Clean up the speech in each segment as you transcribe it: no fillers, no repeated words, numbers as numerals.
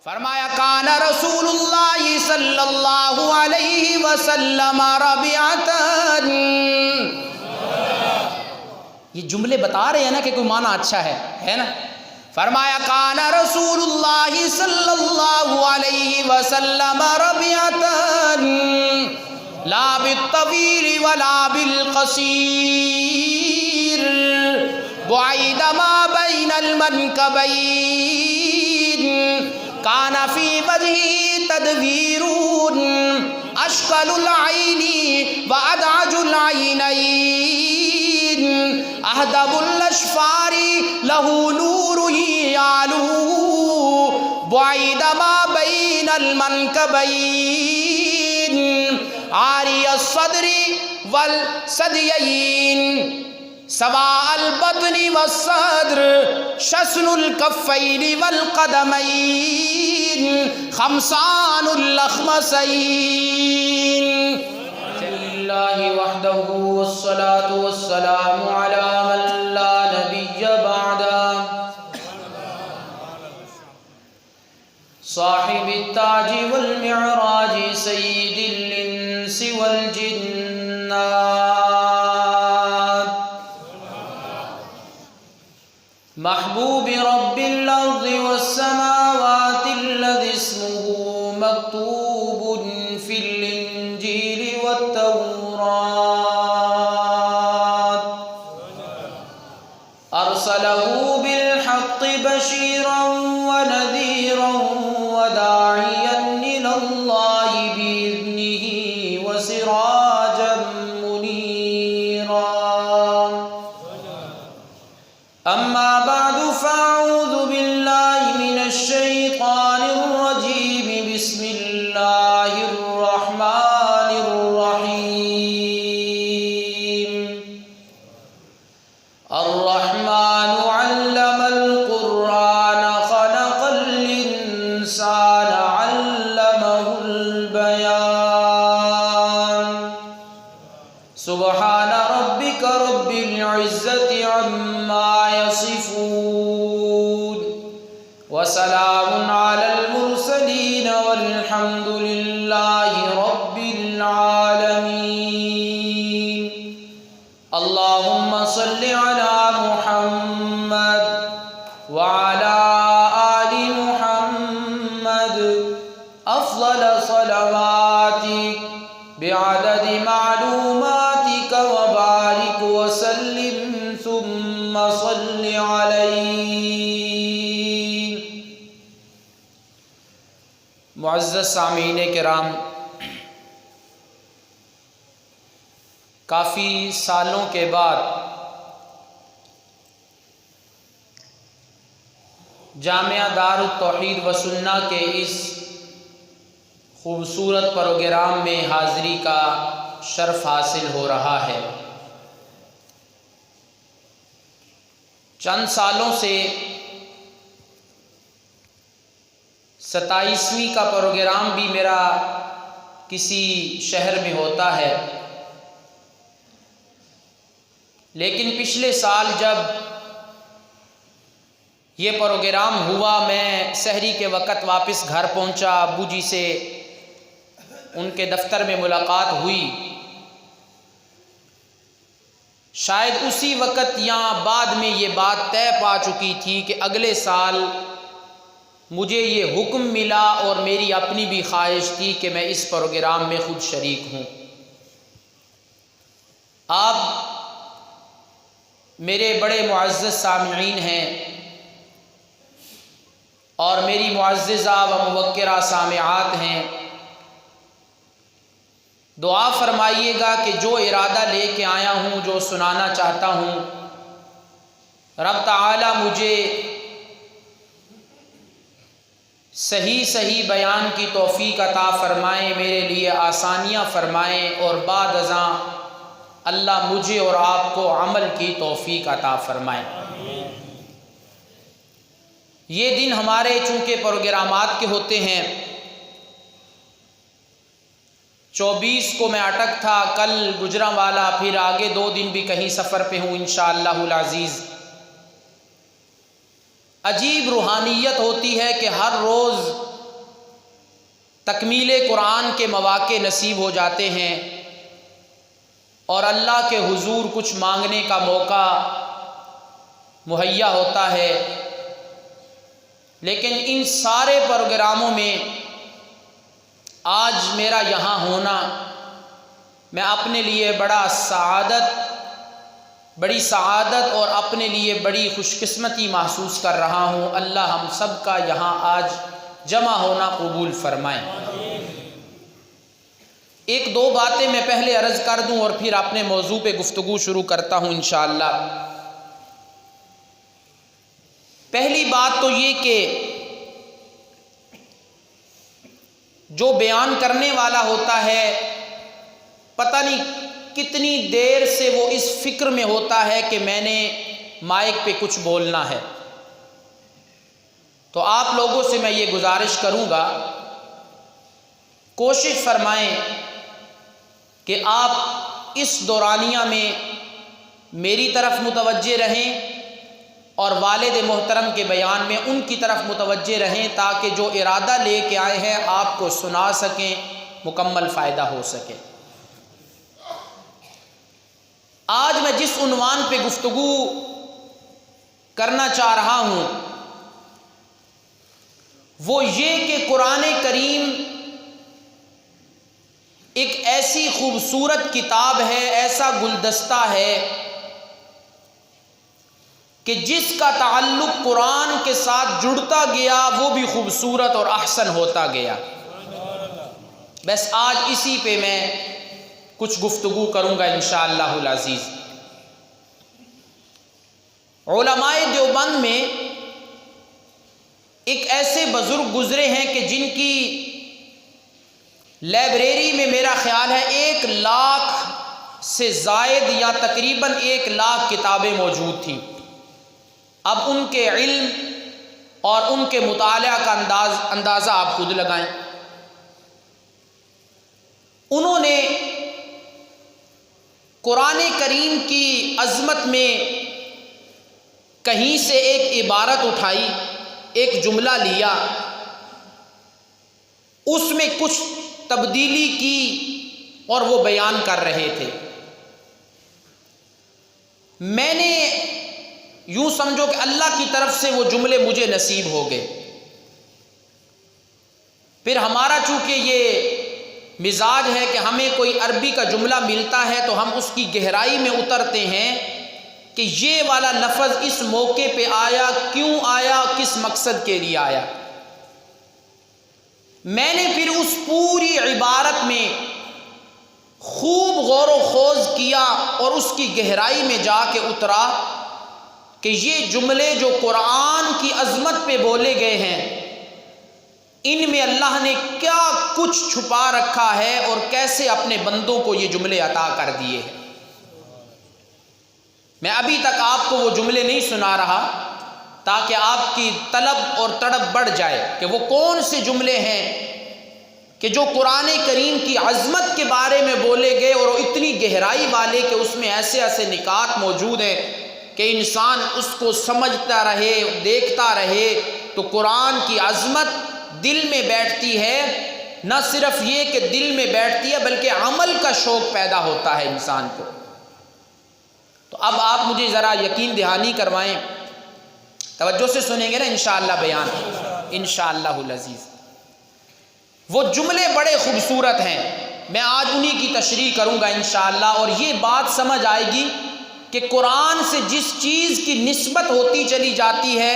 فرمایا کان رسول اللہ صلی اللہ علیہ وسلم ربیعتن. یہ جملے بتا رہے ہیں نا کہ کوئی معنی اچھا ہے نا. فرمایا کان رسول اللہ صلی اللہ علیہ وسلم ربیعتن لا بالطویل ولا بالقصیر بعید ما بین المنکبین کان فی وجہی تدویرون اشکل العین وادعج العینین اہدب الاشفار لہ نور یعلو بعید ما بین المنکبین عاری الصدر والثدیین سواء البطن والصدر شسن الكفین والقدمین خمسان الاخمسین. للہ وحدہ والصلاة والسلام علی من لا نبی بعدہ صاحب التاج والمعراج سید الانس والجنات محبوب رب الارض والسماوات الذي اسمه مكتوب في الانجيل والتوراة ارسله بالحق بشيرا ونذيرا وداعيا الى الله باذنه وسراجا منيرا. اما بعد فاعوذ بالله من الشيطان الرجيم بسم الله الرحمن الرحيم. الرحمن علم القرآن خلق الإنسان علمه البيان سبحان ربك رب العزة عما يصفون وسلام على المرسلين والحمد لله رب العالمين. اللهم صل على محمد وعلى آل محمد افضل صلواتك بعدد معلوماتك وبارك وسلم ثم صل عليه. معزز سامعین کرام، کافی سالوں کے بعد جامعہ دار التوحید و سنہ کے اس خوبصورت پروگرام میں حاضری کا شرف حاصل ہو رہا ہے. چند سالوں سے 27ویں کا پروگرام بھی میرا کسی شہر میں ہوتا ہے، لیکن پچھلے سال جب یہ پروگرام ہوا میں سحری کے وقت واپس گھر پہنچا، ابو جی سے ان کے دفتر میں ملاقات ہوئی. شاید اسی وقت یا بعد میں یہ بات طے پا چکی تھی کہ اگلے سال مجھے یہ حکم ملا اور میری اپنی بھی خواہش تھی کہ میں اس پروگرام میں خود شریک ہوں. آپ میرے بڑے معزز سامعین ہیں اور میری معززہ و موقرہ سامعات ہیں. دعا فرمائیے گا کہ جو ارادہ لے کے آیا ہوں، جو سنانا چاہتا ہوں، رب تعالی مجھے صحیح بیان کی توفیق عطا فرمائیں، میرے لیے آسانیاں فرمائیں، اور بعد ازاں اللہ مجھے اور آپ کو عمل کی توفیق عطا فرمائیں. یہ دن ہمارے چونکہ پروگرامات کے ہوتے ہیں، 24 کو میں اٹک تھا، کل گجرانوالا، پھر آگے 2 دن بھی کہیں سفر پہ ہوں انشاءاللہ العزیز. عجیب روحانیت ہوتی ہے کہ ہر روز تکمیل قرآن کے مواقع نصیب ہو جاتے ہیں اور اللہ کے حضور کچھ مانگنے کا موقع مہیا ہوتا ہے، لیکن ان سارے پروگراموں میں آج میرا یہاں ہونا میں اپنے لیے بڑی سعادت اور اپنے لیے بڑی خوش قسمتی محسوس کر رہا ہوں۔ اللہ ہم سب کا یہاں آج جمع ہونا قبول فرمائیں۔ ایک دو باتیں میں پہلے عرض کر دوں اور پھر اپنے موضوع پہ گفتگو شروع کرتا ہوں انشاءاللہ۔ پہلی بات تو یہ کہ جو بیان کرنے والا ہوتا ہے پتہ نہیں کتنی دیر سے وہ اس فکر میں ہوتا ہے کہ میں نے مائک پہ کچھ بولنا ہے، تو آپ لوگوں سے میں یہ گزارش کروں گا، کوشش فرمائیں کہ آپ اس دورانیہ میں میری طرف متوجہ رہیں اور والد محترم کے بیان میں ان کی طرف متوجہ رہیں، تاکہ جو ارادہ لے کے آئے ہیں آپ کو سنا سکیں، مکمل فائدہ ہو سکے۔ آج میں جس عنوان پہ گفتگو کرنا چاہ رہا ہوں وہ یہ کہ قرآن کریم ایک ایسی خوبصورت کتاب ہے، ایسا گلدستہ ہے کہ جس کا تعلق قرآن کے ساتھ جڑتا گیا وہ بھی خوبصورت اور احسن ہوتا گیا۔ بس آج اسی پہ میں کچھ گفتگو کروں گا انشاءاللہ العزیز۔ علماء دیوبند میں ایک ایسے بزرگ گزرے ہیں کہ جن کی لائبریری میں میرا خیال ہے 1,00,000 سے زائد یا تقریباً 1,00,000 کتابیں موجود تھیں۔ اب ان کے علم اور ان کے مطالعہ کا اندازہ آپ خود لگائیں۔ انہوں نے قرآن کریم کی عظمت میں کہیں سے ایک عبارت اٹھائی، ایک جملہ لیا، اس میں کچھ تبدیلی کی اور وہ بیان کر رہے تھے۔ میں نے یوں سمجھو کہ اللہ کی طرف سے وہ جملے مجھے نصیب ہو گئے۔ پھر ہمارا چونکہ یہ مزاج ہے کہ ہمیں کوئی عربی کا جملہ ملتا ہے تو ہم اس کی گہرائی میں اترتے ہیں کہ یہ والا لفظ اس موقع پہ آیا، کیوں آیا، کس مقصد کے لیے آیا۔ میں نے پھر اس پوری عبارت میں خوب غور و خوض کیا اور اس کی گہرائی میں جا کے اترا کہ یہ جملے جو قرآن کی عظمت پہ بولے گئے ہیں ان میں اللہ نے کیا کچھ چھپا رکھا ہے اور کیسے اپنے بندوں کو یہ جملے عطا کر دیے ہیں۔ میں ابھی تک آپ کو وہ جملے نہیں سنا رہا تاکہ آپ کی طلب اور تڑپ بڑھ جائے کہ وہ کون سے جملے ہیں کہ جو قرآن کریم کی عظمت کے بارے میں بولے گئے اور اتنی گہرائی والے کہ اس میں ایسے ایسے نکات موجود ہیں کہ انسان اس کو سمجھتا رہے، دیکھتا رہے تو قرآن کی عظمت دل میں بیٹھتی ہے۔ نہ صرف یہ کہ دل میں بیٹھتی ہے بلکہ عمل کا شوق پیدا ہوتا ہے انسان کو۔ تو اب آپ مجھے ذرا یقین دہانی کروائیں، توجہ سے سنیں گے نا انشاءاللہ بیان، انشاءاللہ العزیز۔ وہ جملے بڑے خوبصورت ہیں، میں آج انہی کی تشریح کروں گا انشاءاللہ، اور یہ بات سمجھ آئے گی کہ قرآن سے جس چیز کی نسبت ہوتی چلی جاتی ہے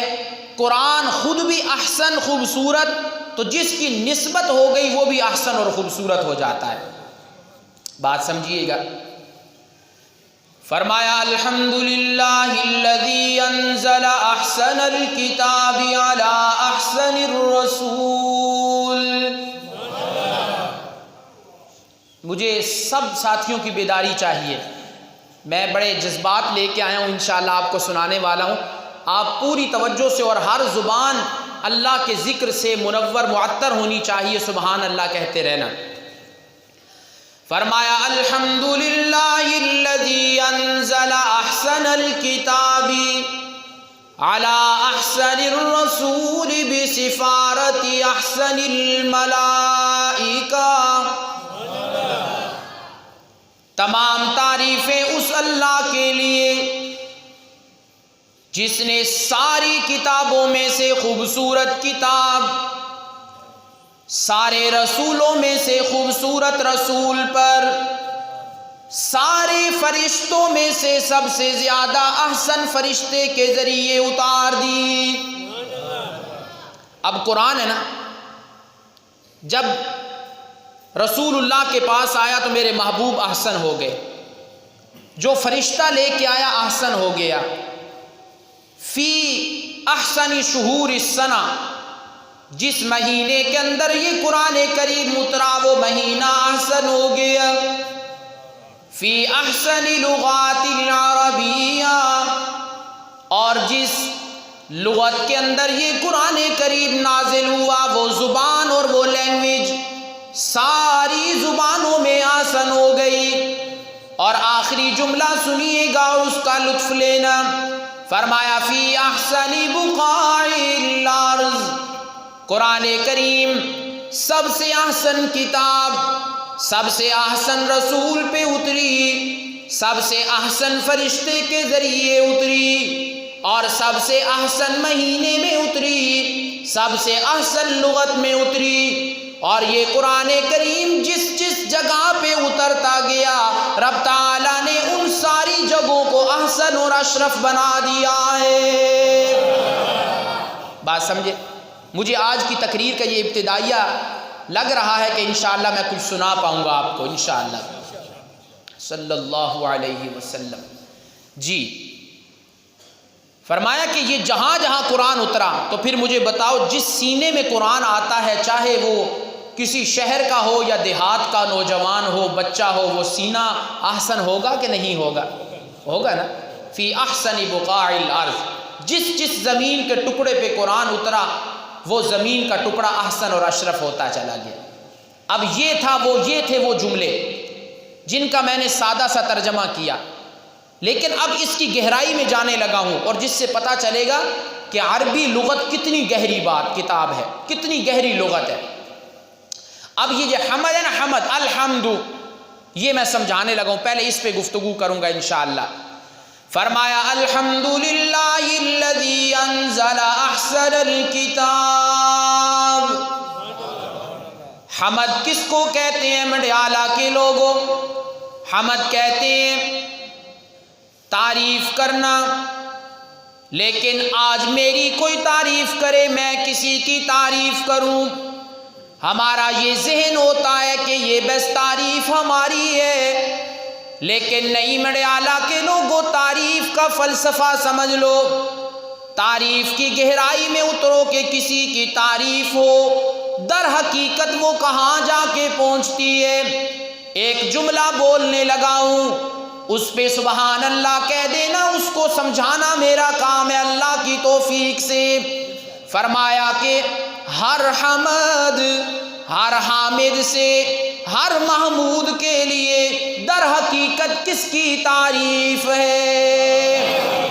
قرآن خود بھی احسن خوبصورت، تو جس کی نسبت ہو گئی وہ بھی احسن اور خوبصورت ہو جاتا ہے۔ بات سمجھیے گا۔ فرمایا الحمدللہ الذی انزل احسن الکتاب علی احسن الرسول۔ مجھے سب ساتھیوں کی بیداری چاہیے، میں بڑے جذبات لے کے آیا ہوں، انشاءاللہ آپ کو سنانے والا ہوں۔ آپ پوری توجہ سے اور ہر زبان اللہ کے ذکر سے منور معطر ہونی چاہیے، سبحان اللہ کہتے رہنا۔ فرمایا الحمدللہ الذی انزل احسن الکتاب علی احسن الرسول بسفارت احسن الملائکہ کا. تمام تعریفیں اس اللہ کے لیے جس نے ساری کتابوں میں سے خوبصورت کتاب، سارے رسولوں میں سے خوبصورت رسول پر، سارے فرشتوں میں سے سب سے زیادہ احسن فرشتے کے ذریعے اتار دی. اب قرآن ہے نا، جب رسول اللہ کے پاس آیا تو میرے محبوب احسن ہو گئے، جو فرشتہ لے کے آیا احسن ہو گیا. فی احسن شہور السنہ، جس مہینے کے اندر یہ قرآن کریم اترا وہ مہینہ احسن ہو گیا. فی احسن لغات العربیہ، اور جس لغت کے اندر یہ قرآن کریم نازل ہوا وہ زبان اور وہ لینگویج ساری زبانوں میں آسان ہو گئی. اور آخری جملہ سنیے گا اور اس کا لطف لینا. فرمایا فی احسن بقاع الارض، قرآن کریم سب سے احسن کتاب، سب سے احسن رسول پہ اتری، سب سے احسن فرشتے کے ذریعے اتری، اور سب سے احسن مہینے میں اتری، سب سے احسن لغت میں اتری. اور یہ قرآن کریم جس جس جگہ پہ اترتا گیا رب تعالیٰ نے ان ساری جگہوں کو احسن اور اشرف بنا دیا ہے. بات سمجھے؟ مجھے آج کی تقریر کا یہ ابتدائیہ لگ رہا ہے کہ انشاءاللہ میں کچھ سنا پاؤں گا آپ کو انشاءاللہ صلی اللہ علیہ وسلم. جی فرمایا کہ یہ جہاں جہاں قرآن اترا تو پھر مجھے بتاؤ جس سینے میں قرآن آتا ہے، چاہے وہ کسی شہر کا ہو یا دیہات کا نوجوان ہو، بچہ ہو، وہ سینہ احسن ہوگا کہ نہیں ہوگا؟ ہوگا نا. فی احسن بقاع الارض، جس جس زمین کے ٹکڑے پہ قرآن اترا وہ زمین کا ٹکڑا احسن اور اشرف ہوتا چلا گیا. اب یہ تھے وہ جملے جن کا میں نے سادہ سا ترجمہ کیا، لیکن اب اس کی گہرائی میں جانے لگا ہوں اور جس سے پتہ چلے گا کہ عربی لغت کتنی گہری بات کتاب ہے، کتنی گہری لغت ہے. اب یہ جو حمد ہے نا، حمد الحمد، یہ میں سمجھانے لگا ہوں، پہلے اس پہ گفتگو کروں گا انشاءاللہ. فرمایا الحمدللہ الذی انزل احسن الکتاب. حمد کس کو کہتے ہیں مڈیالہ کے لوگوں؟ حمد کہتے ہیں تعریف کرنا. لیکن آج میری کوئی تعریف کرے، میں کسی کی تعریف کروں، ہمارا یہ ذہن ہوتا ہے کہ یہ بس تعریف ہماری ہے. لیکن نہیں مڈیالہ کے لوگوں، تعریف کا فلسفہ سمجھ لو. تعریف کی گہرائی میں اترو کہ کسی کی تعریف ہو، در حقیقت وہ کہاں جا کے پہنچتی ہے. ایک جملہ بولنے لگا ہوں، اس پہ سبحان اللہ کہہ دینا، اس کو سمجھانا میرا کام ہے اللہ کی توفیق سے. فرمایا کہ ہر حمد، ہر حامد سے، ہر محمود کے لیے در حقیقت کس کی تعریف ہے.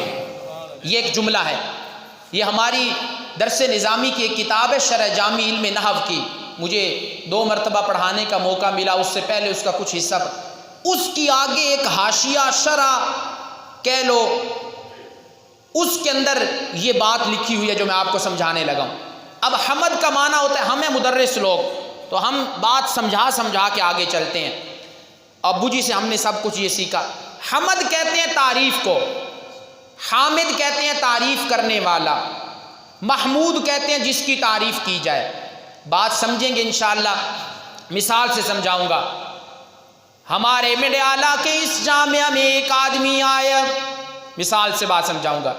یہ ایک جملہ ہے. یہ ہماری درس نظامی کی ایک کتاب ہے، شرح جامع علم نحو کی، مجھے 2 مرتبہ پڑھانے کا موقع ملا، اس سے پہلے اس کا کچھ حصہ اس کی آگے ایک حاشیہ شرح کہہ لو، اس کے اندر یہ بات لکھی ہوئی ہے جو میں آپ کو سمجھانے لگا ہوں. اب حمد کا معنی ہوتا ہے، ہمیں مدرس لوگ تو ہم بات سمجھا کے آگے چلتے ہیں. ابو جی سے ہم نے سب کچھ یہ سیکھا. حمد کہتے ہیں تعریف کو، حامد کہتے ہیں تعریف کرنے والا، محمود کہتے ہیں جس کی تعریف کی جائے. بات سمجھیں گے انشاءاللہ، مثال سے سمجھاؤں گا. ہمارے مڈیالہ کے اس جامعہ میں ایک آدمی آیا، مثال سے بات سمجھاؤں گا.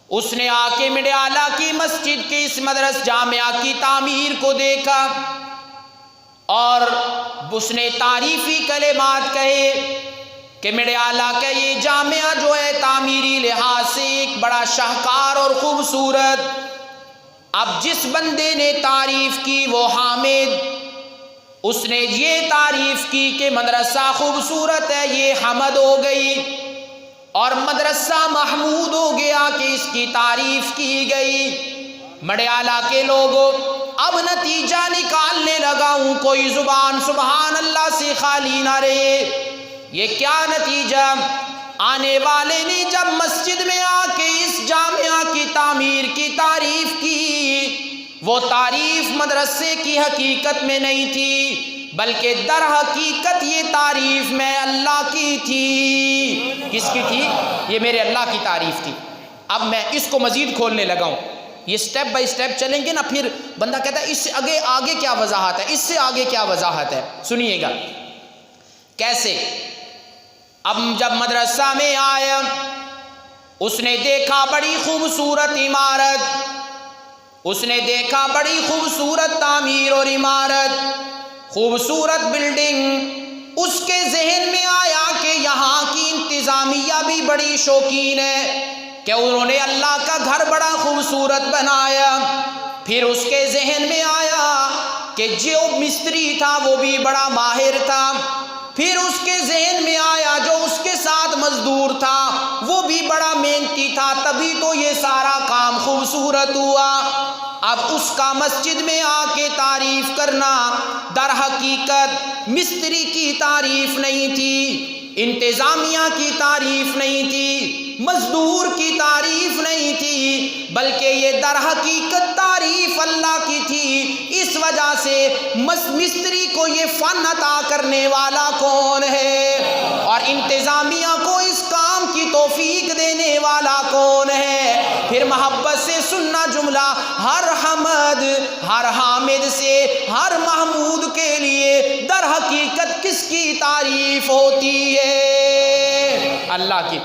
اس نے آ کے مڈیالہ کی مسجد کے اس مدرس جامعہ کی تعمیر کو دیکھا اور اس نے تعریفی کلمات کہے کہ مڈیالہ کا یہ جامعہ جو ہے تعمیری لحاظ سے ایک بڑا شاہکار اور خوبصورت. اب جس بندے نے تعریف کی وہ حامد، اس نے یہ تعریف کی کہ مدرسہ خوبصورت ہے، یہ حمد ہو گئی، اور مدرسہ محمود ہو گیا کہ اس کی تعریف کی گئی. مڈیالہ کے لوگوں اب نتیجہ نکالنے لگا ہوں، کوئی زبان سبحان اللہ سے خالی نہ رہے۔ یہ کیا نتیجہ؟ آنے والے نے جب مسجد میں آ کے اس جامعہ کی تعمیر کی تعریف کی، وہ تعریف مدرسے کی حقیقت میں نہیں تھی، بلکہ در حقیقت یہ تعریف میں اللہ کی تھی۔ کس کی تھی؟ یہ میرے اللہ کی تعریف تھی۔ اب میں اس کو مزید کھولنے لگا ہوں، یہ سٹیپ بائی سٹیپ چلیں گے نا، پھر بندہ کہتا ہے اس سے آگے کیا وضاحت ہے، اس سے آگے کیا وضاحت ہے، سنیے گا کیسے۔ اب جب مدرسہ میں آیا، اس نے دیکھا بڑی خوبصورت عمارت، اس نے دیکھا بڑی خوبصورت تعمیر اور عمارت، خوبصورت بلڈنگ۔ اس کے ذہن میں آیا کہ یہاں کی انتظامیہ بھی بڑی شوقین ہے کہ انہوں نے اللہ کا گھر بڑا خوبصورت بنایا۔ پھر اس کے ذہن میں آیا کہ جو مستری تھا وہ بھی بڑا ماہر تھا۔ پھر اس کے ذہن میں آیا جو اس کے ساتھ مزدور تھا وہ بھی بڑا محنتی تھا، تبھی تو یہ سارا کام خوبصورت ہوا۔ اب اس کا مسجد میں آ کے تعریف کرنا در حقیقت مستری کی تعریف نہیں تھی، انتظامیہ کی تعریف نہیں تھی، مزدور کی تعریف نہیں تھی، بلکہ یہ در حقیقت تعریف اللہ کی تھی۔ اس وجہ سے مستری کو یہ فن عطا کرنے والا کون ہے، اور انتظامیہ کو اس کام کی توفیق دینے والا کون ہے۔ پھر محبت سے سننا جملہ، ہر حمد ہر حامد سے ہر محمود کے لیے در حقیقت کس کی تعریف ہوتی ہے؟ اللہ کی۔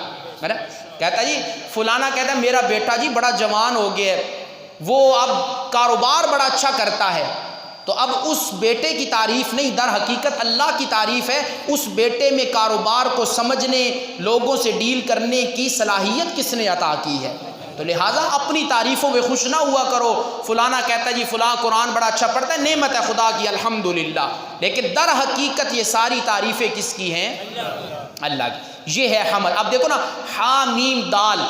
کہتا جی فلانا کہتا ہے میرا بیٹا جی بڑا جوان ہو گیا ہے، وہ اب کاروبار بڑا اچھا کرتا ہے، تو اب اس بیٹے کی تعریف نہیں، در حقیقت اللہ کی تعریف ہے۔ اس بیٹے میں کاروبار کو سمجھنے، لوگوں سے ڈیل کرنے کی صلاحیت کس نے عطا کی ہے؟ تو لہٰذا اپنی تعریفوں میں خوش نہ ہوا کرو۔ فلانا کہتا ہے جی فلاں قرآن بڑا اچھا پڑھتا ہے، نعمت ہے خدا کی الحمدللہ، لیکن در حقیقت یہ ساری تعریفیں کس کی ہیں؟ اللہ کی۔ یہ ہے حمد۔ اب دیکھو نا، ہا میم دال،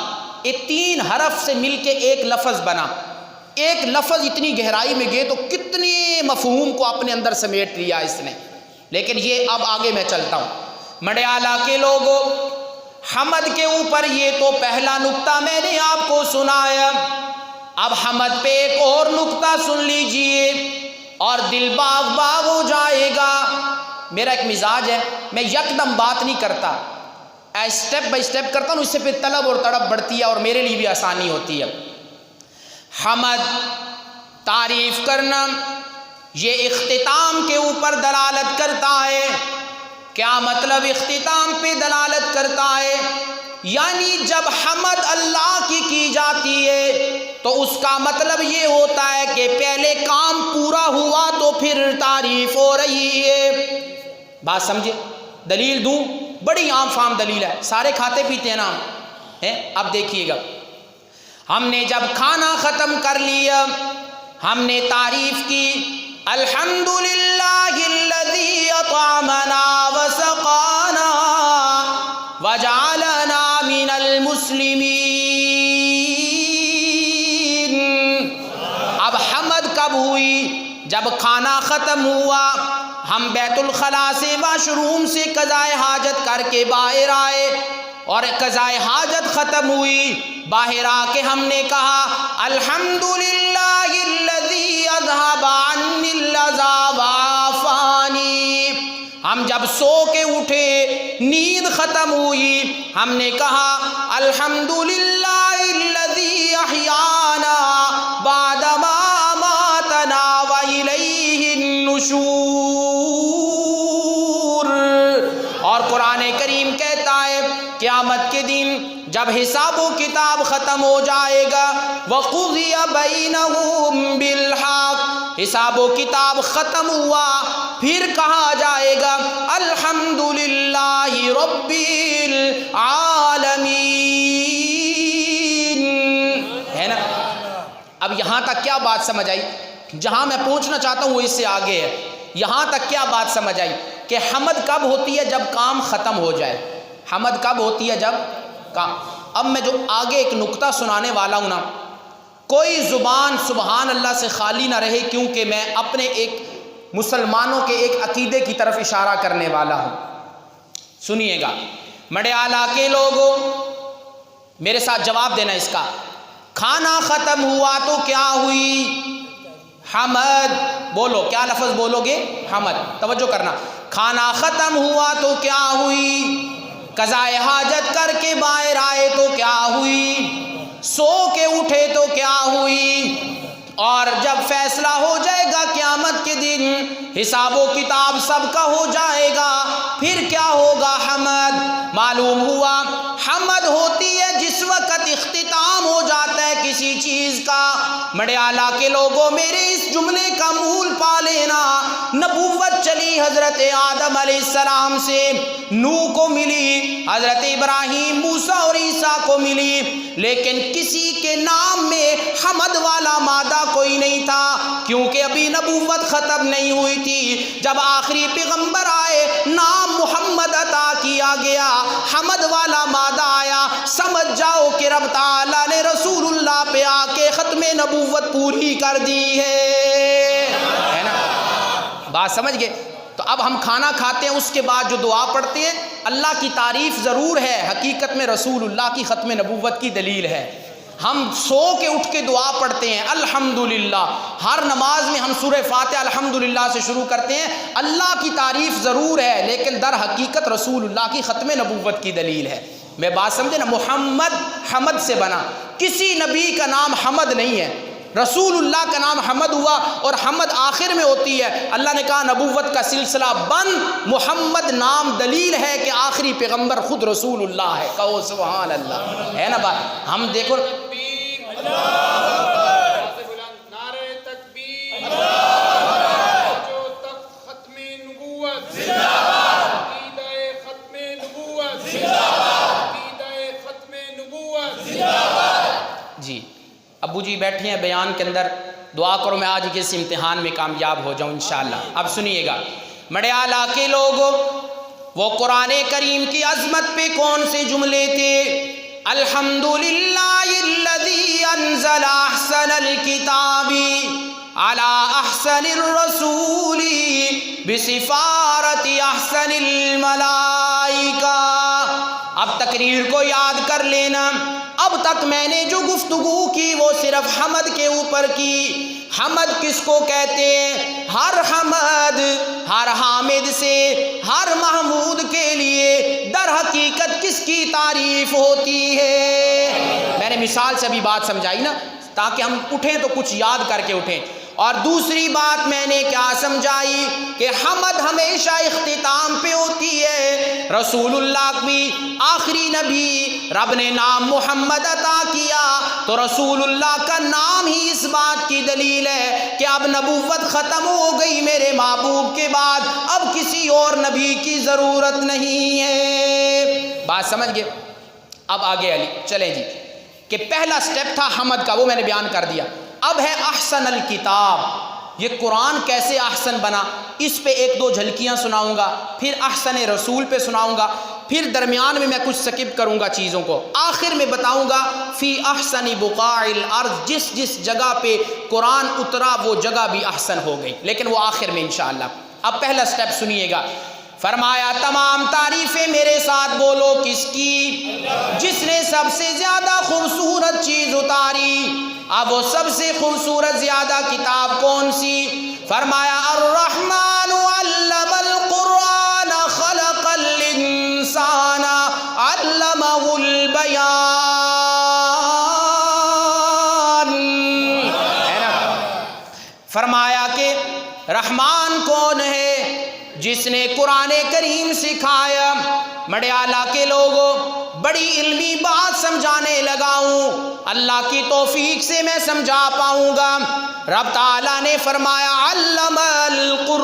یہ 3 حرف سے مل کے ایک لفظ بنا۔ ایک لفظ اتنی گہرائی میں گئے تو کتنے مفہوم کو اپنے اندر سمیٹ لیا اس نے۔ لیکن یہ اب آگے میں چلتا ہوں۔ مڈیالہ کے لوگوں، حمد کے اوپر یہ تو پہلا نقطہ میں نے آپ کو سنایا، اب حمد پہ ایک اور نقطہ سن لیجئے اور دل باغ باغ ہو جائے گا۔ میرا ایک مزاج ہے، میں یکدم بات نہیں کرتا، اسٹیپ بائی اسٹیپ کرتا ہوں، اس سے پھر طلب اور تڑپ بڑھتی ہے اور میرے لیے بھی آسانی ہوتی ہے۔ حمد تعریف کرنا، یہ اختتام کے اوپر دلالت کرتا ہے۔ کیا مطلب اختتام پہ دلالت کرتا ہے؟ یعنی جب حمد اللہ کی جاتی ہے تو اس کا مطلب یہ ہوتا ہے کہ پہلے کام پورا ہوا تو پھر تعریف ہو رہی ہے۔ بات سمجھے؟ دلیل دوں، بڑی عام فام دلیل ہے، سارے کھاتے پیتے ہیں نا ہیں۔ اب دیکھیے گا، ہم نے جب کھانا ختم کر لیا، ہم نے تعریف کی، الحمدللہ الذی اطعمنا وسقانا وجعلنا من المسلمین۔ اب حمد کب ہوئی؟ جب کھانا ختم ہوا، ہم بیت الخلا سے واش روم سے قضائے حاجت کر کے باہر آئے، اور قضائے حاجت ختم ہوئی، باہر آ کے ہم نے کہا الحمدللہ الذی اذھب عنی اللذا وعافانی۔ ہم جب سو کے اٹھے، نیند ختم ہوئی، ہم نے کہا الحمدللہ الذی احیانا بعد ما اماتنا والیہ النشور۔ اور قرآن کریم کہتا ہے قیامت کے دن جب حساب و کتاب ختم ہو جائے گا، وَقُضِيَ بَيْنَهُمْ بِالْحَقِّ، حساب و کتاب ختم ہوا، پھر کہا جائے گا الحمدللہ رب العالمین، ہے نا؟ اب یہاں تک کیا بات سمجھ آئی؟ جہاں میں پہنچنا چاہتا ہوں وہ اس سے آگے ہے۔ یہاں تک کیا بات سمجھ آئی کہ حمد کب ہوتی ہے؟ جب کام ختم ہو جائے۔ حمد کب ہوتی ہے؟ جب کام۔ اب میں جو آگے ایک نقطہ سنانے والا ہوں نا، کوئی زبان سبحان اللہ سے خالی نہ رہے، کیونکہ میں اپنے ایک مسلمانوں کے ایک عقیدے کی طرف اشارہ کرنے والا ہوں۔ سنیے گا بڑے اعلیٰ کے لوگوں، میرے ساتھ جواب دینا اس کا۔ کھانا ختم ہوا تو کیا ہوئی؟ حمد بولو، کیا لفظ بولو گے؟ حمد۔ توجہ کرنا، کھانا ختم ہوا تو کیا ہوئی؟ قضائے حاجت کر کے باہر آئے تو کیا ہوئی؟ سو کے اٹھے تو کیا ہوئی؟ اور جب فیصلہ ہو جائے گا قیامت کے دن، حساب و کتاب سب کا ہو جائے گا، پھر کیا ہوگا؟ حمد۔ معلوم ہوا حمد ہوتی ہے جس وقت اختتام ہو جاتا ہے کسی چیز کا۔ بڑے اعلیٰ کے لوگوں، میرے اس جملے کا مول پا لینا، نبوت چلی حضرت آدم علیہ السلام سے، نوح کو ملی، حضرت ابراہیم، موسیٰ اور عیسیٰ کو ملی، لیکن کسی کے نام میں حمد والا مادہ کوئی نہیں تھا، کیونکہ ابھی نبوت ختم نہیں ہوئی تھی۔ جب آخری پیغمبر آئے، نام محمد عطا کیا گیا، حمد والا مادہ آیا، سمجھ جاؤ کہ رب تعالیٰ نے رسول اللہ پہ آ کے ختم نبوت پوری کر دی ہے نا؟ بات سمجھ گئے؟ تو اب ہم کھانا کھاتے ہیں، اس کے بعد جو دعا پڑھتے ہیں، اللہ کی تعریف ضرور ہے، حقیقت میں رسول اللہ کی ختم نبوت کی دلیل ہے۔ ہم سو کے اٹھ کے دعا پڑھتے ہیں الحمدللہ، ہر نماز میں ہم سورہ فاتحہ الحمدللہ سے شروع کرتے ہیں، اللہ کی تعریف ضرور ہے، لیکن در حقیقت رسول اللہ کی ختم نبوت کی دلیل ہے۔ میں بات سمجھے نا؟ محمد حمد سے بنا، کسی نبی کا نام حمد نہیں ہے، رسول اللہ کا نام حمد ہوا، اور حمد آخر میں ہوتی ہے۔ اللہ نے کہا نبوت کا سلسلہ بند، محمد نام دلیل ہے کہ آخری پیغمبر خود رسول اللہ ہے۔ کہو سبحان اللہ، ہے نا بات؟ ہم دیکھو جی ابو جی بیٹھے ہیں بیان کے اندر، دعا کرو میں آج کے اس امتحان میں کامیاب ہو جاؤں انشاءاللہ۔ اب سنیے گا بڑے اعلیٰ کے لوگوں، وہ قرآن کریم کی عظمت پہ کون سے جملے تھے؟ الحمدللہ الذی انزل احسن الکتاب علی احسن الرسول بسفارت احسن الملائکہ۔ اب تقریر کو یاد کر لینا، اب تک میں نے جو گفتگو کی وہ صرف حمد کے اوپر کی۔ حمد کس کو کہتے ہیں؟ ہر حمد، ہر حامد سے، ہر محمود کے لیے در حقیقت کس کی تعریف ہوتی ہے؟ میں نے مثال سے ابھی بات سمجھائی نا، تاکہ ہم اٹھیں تو کچھ یاد کر کے اٹھیں۔ اور دوسری بات میں نے کیا سمجھائی کہ حمد ہمیشہ اختتام پہ ہوتی ہے۔ رسول اللہ بھی آخری نبی، رب نے نام محمد عطا کیا، تو رسول اللہ کا نام ہی اس بات کی دلیل ہے کہ اب نبوت ختم ہو گئی میرے محبوب کے بعد، اب کسی اور نبی کی ضرورت نہیں ہے۔ بات سمجھ گئے؟ اب آگے علی چلیں جی، کہ پہلا سٹیپ تھا حمد کا، وہ میں نے بیان کر دیا۔ اب ہے احسن الکتاب، یہ قرآن کیسے احسن بنا، اس پہ ایک دو جھلکیاں سناؤں گا، پھر احسن رسول پہ سناؤں گا، پھر درمیان میں کچھ سکپ کروں گا چیزوں کو، آخر میں بتاؤں گا فی احسن بقاع الارض، جس جس جگہ پہ قرآن اترا وہ جگہ بھی احسن ہو گئی، لیکن وہ آخر میں انشاءاللہ۔ اب پہلا سٹیپ سنیے گا، فرمایا تمام تعریفیں میرے ساتھ بولو کس کی؟ جس نے سب سے زیادہ خوبصورت چیز اتاری۔ اب وہ سب سے خوبصورت زیادہ کتاب کون سی؟ فرمایا الرحمن علم القرآن خلق الانسان علمہ البیان، ہے نا؟ فرمایا کہ رحمان کون ہے؟ جس نے قرآن کریم سکھایا۔ بڑے اعلیٰ کے لوگوں، بڑی علمی بات سمجھانے لگا ہوں، اللہ کی توفیق سے میں سمجھا پاؤں گا۔ رب تعالیٰ نے فرمایا علم القرآن،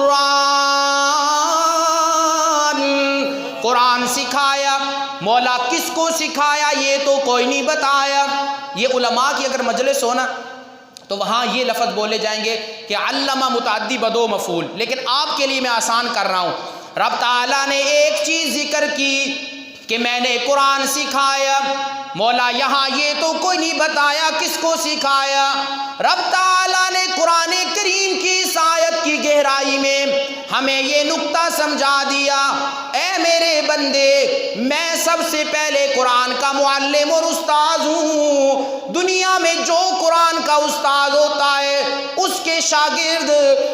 قرآن سکھایا۔ مولا کس کو سکھایا یہ تو کوئی نہیں بتایا۔ یہ علماء کی اگر مجلس ہونا تو وہاں یہ لفظ بولے جائیں گے کہ علمہ متعدی بدو مفعول، لیکن آپ کے لیے میں آسان کر رہا ہوں۔ رب تعالیٰ نے ایک چیز ذکر کی کہ میں نے قرآن سکھایا، مولا یہاں یہ تو کوئی نہیں بتایا کس کو سکھایا۔ رب تعالیٰ نے قرآن کریم کی اس آیت کی گہرائی میں ہمیں یہ نقطہ سمجھا دیا، اے میرے بندے میں سب سے پہلے قرآن کا معلم اور استاد ہوں۔ دنیا میں جو قرآن کا استاد ہوتا ہے اس کے شاگرد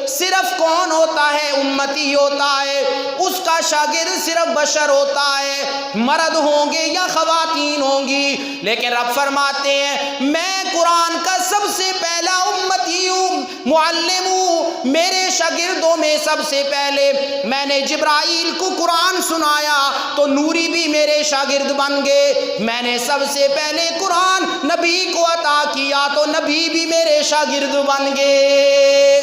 صرف کون ہوتا ہے؟ امتی ہوتا ہے۔ اس کا شاگرد صرف بشر ہوتا ہے، مرد ہوں گے یا خواتین ہوں گی، لیکن رب فرماتے ہیں میں قرآن کا سب سے پہلا امتی ہوں، معلم ہوں۔ میرے شاگردوں میں سب سے پہلے میں نے جبرائیل کو قرآن سنایا تو نوری بھی میرے شاگرد بن گئے، میں نے سب سے پہلے قرآن نبی کو عطا کیا تو نبی بھی میرے شاگرد بن گئے۔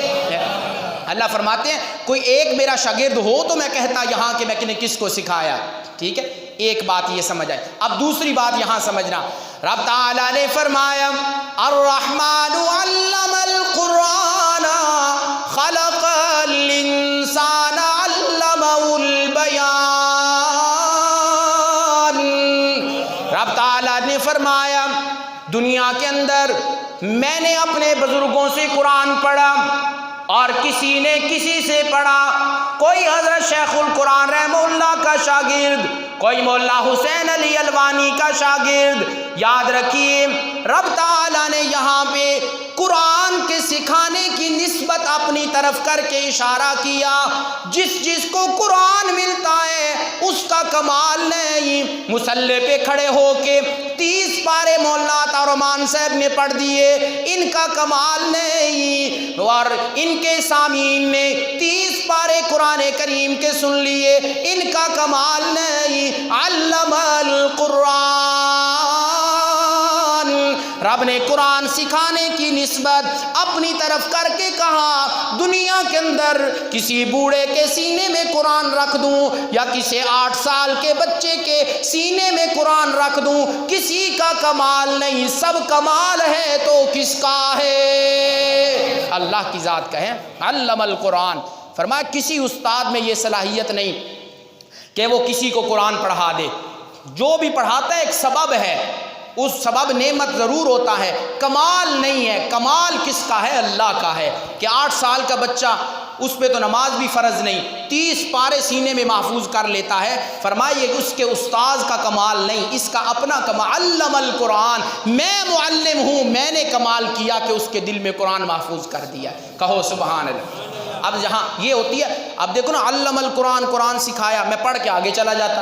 اللہ فرماتے ہیں کوئی ایک میرا شاگرد ہو تو میں کہتا یہاں کہ میں نے کس کو سکھایا، ٹھیک ہے، ایک بات یہ سمجھ آئے۔ اب دوسری بات یہاں سمجھنا، رب تعالیٰ نے فرمایا الرحمن علم القرآن خلق الانسان علمہ البیان۔ رب تعالیٰ نے فرمایا دنیا کے اندر میں نے اپنے بزرگوں سے قرآن پڑھا اور کسی نے کسی سے پڑھا، کوئی حضرت شیخ القرآن رحمہ اللہ کا شاگرد، کوئی مولا حسین علی الوانی کا شاگرد۔ یاد رکھیے رب تعالیٰ نے یہاں پہ قرآن کے سکھانے کی نسبت اپنی طرف کر کے اشارہ کیا، جس جس کو قرآن ملتا ہے اس کا کمال نہیں۔ مصلی پہ کھڑے ہو کے 30 پارے مولانا عطا الرحمن صاحب نے پڑھ دیے، ان کا کمال نہیں، اور ان کے سامعین نے 30 پارے قرآن کریم کے سن لیے، ان کا کمال نہیں۔ علم القرآن، رب نے قرآن سکھانے کی نسبت اپنی طرف کر کے کہا دنیا کے اندر کسی بوڑھے کے سینے میں قرآن رکھ دوں یا کسی 8 سال کے بچے کے سینے میں قرآن رکھ دوں، کسی کا کمال نہیں، سب کمال ہے تو کس کا ہے؟ اللہ کی ذات کا ہے۔ علم القرآن، فرمایا کسی استاد میں یہ صلاحیت نہیں کہ وہ کسی کو قرآن پڑھا دے، جو بھی پڑھاتا ہے ایک سبب ہے، اس سبب نعمت ضرور ہوتا ہے، کمال نہیں ہے۔ کمال کس کا ہے؟ اللہ کا ہے، کہ 8 سال کا بچہ اس پہ تو نماز بھی فرض نہیں، 30 پارے سینے میں محفوظ کر لیتا ہے، فرمائیے اس کے استاذ کا کمال نہیں، اس کا اپنا کمال۔ علم القرآن، میں معلم ہوں، میں نے کمال کیا کہ اس کے دل میں قرآن محفوظ کر دیا۔ کہو سبحان اللہ۔ اب جہاں یہ ہوتی ہے، اب دیکھو نا، علم القرآن، قرآن سکھایا، میں پڑھ کے آگے چلا جاتا،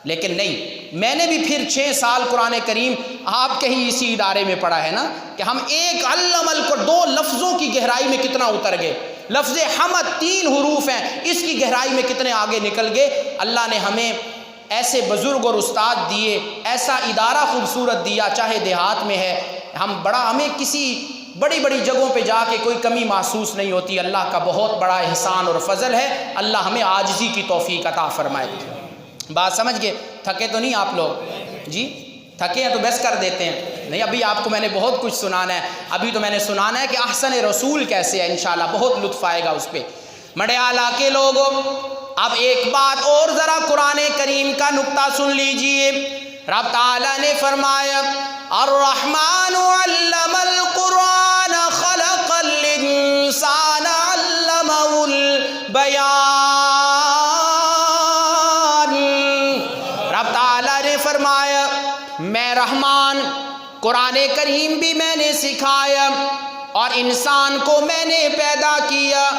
لیکن نہیں، میں نے بھی پھر 6 سال قرآن کریم آپ کے ہی اسی ادارے میں پڑھا ہے نا، کہ ہم ایک علم القرآن 2 لفظوں کی گہرائی میں کتنا اتر گئے۔ لفظ حمد 3 حروف ہیں، اس کی گہرائی میں کتنے آگے نکل گئے۔ اللہ نے ہمیں ایسے بزرگ اور استاد دیے، ایسا ادارہ خوبصورت دیا، چاہے دیہات میں ہے، ہمیں کسی بڑی بڑی جگہوں پہ جا کے کوئی کمی محسوس نہیں ہوتی۔ اللہ کا بہت بڑا احسان اور فضل ہے، اللہ ہمیں عاجزی کی توفیق عطا فرمائے۔ بات سمجھ گئے؟ تھکے تو نہیں آپ لوگ؟ جی تھکے ہیں تو بس کر دیتے ہیں، نہیں ابھی آپ کو میں نے بہت کچھ سنانا ہے، ابھی تو میں نے سنانا ہے کہ احسن رسول کیسے ہے، انشاءاللہ بہت لطف آئے گا اس پہ۔ مڈیالہ کے لوگوں اب ایک بات اور ذرا قرآن کریم کا نقطہ سن لیجئے، رب تعالیٰ نے فرمایا الرحمن علم القرآن خلق الانسان علمہ البیان۔ رب تعالیٰ نے فرمایا میں رحمان، قرآن کریم بھی میں نے سکھایا اور انسان کو میں نے پیدا کیا۔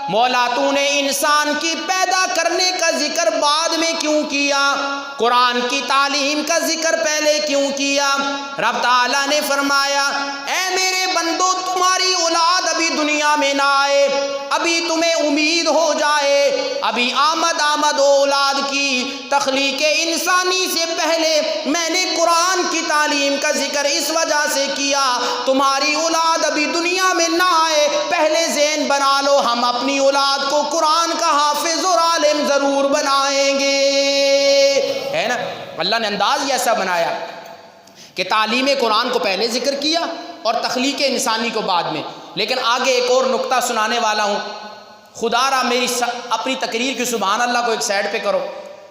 مولا تو نے انسان کی پیدا کرنے کا ذکر بعد میں کیوں کیا؟ قرآن کی تعلیم کا ذکر پہلے کیوں کیا؟ رب تعالیٰ نے فرمایا اے میرے بندو، تمہاری اولاد ابھی دنیا میں نہ آئے، ابھی تمہیں امید ہو جائے، ابھی آمد ہو اولاد کی۔ تخلیق انسانی سے پہلے میں نے قرآن کی تعلیم کا ذکر اس وجہ سے کیا، تمہاری اولاد ابھی دنیا میں نہ آئے، پہلے ذہن بنا لو ہم اپنی اولاد کو قرآن کا حافظ اور عالم ضرور بنائیں گے، ہے نا؟ اللہ نے انداز ایسا بنایا کہ تعلیم قرآن کو پہلے ذکر کیا اور تخلیق انسانی کو بعد میں۔ لیکن آگے ایک اور نقطہ سنانے والا ہوں، خدا را میری اپنی تقریر کی سبحان اللہ کو ایک سائڈ پہ کرو،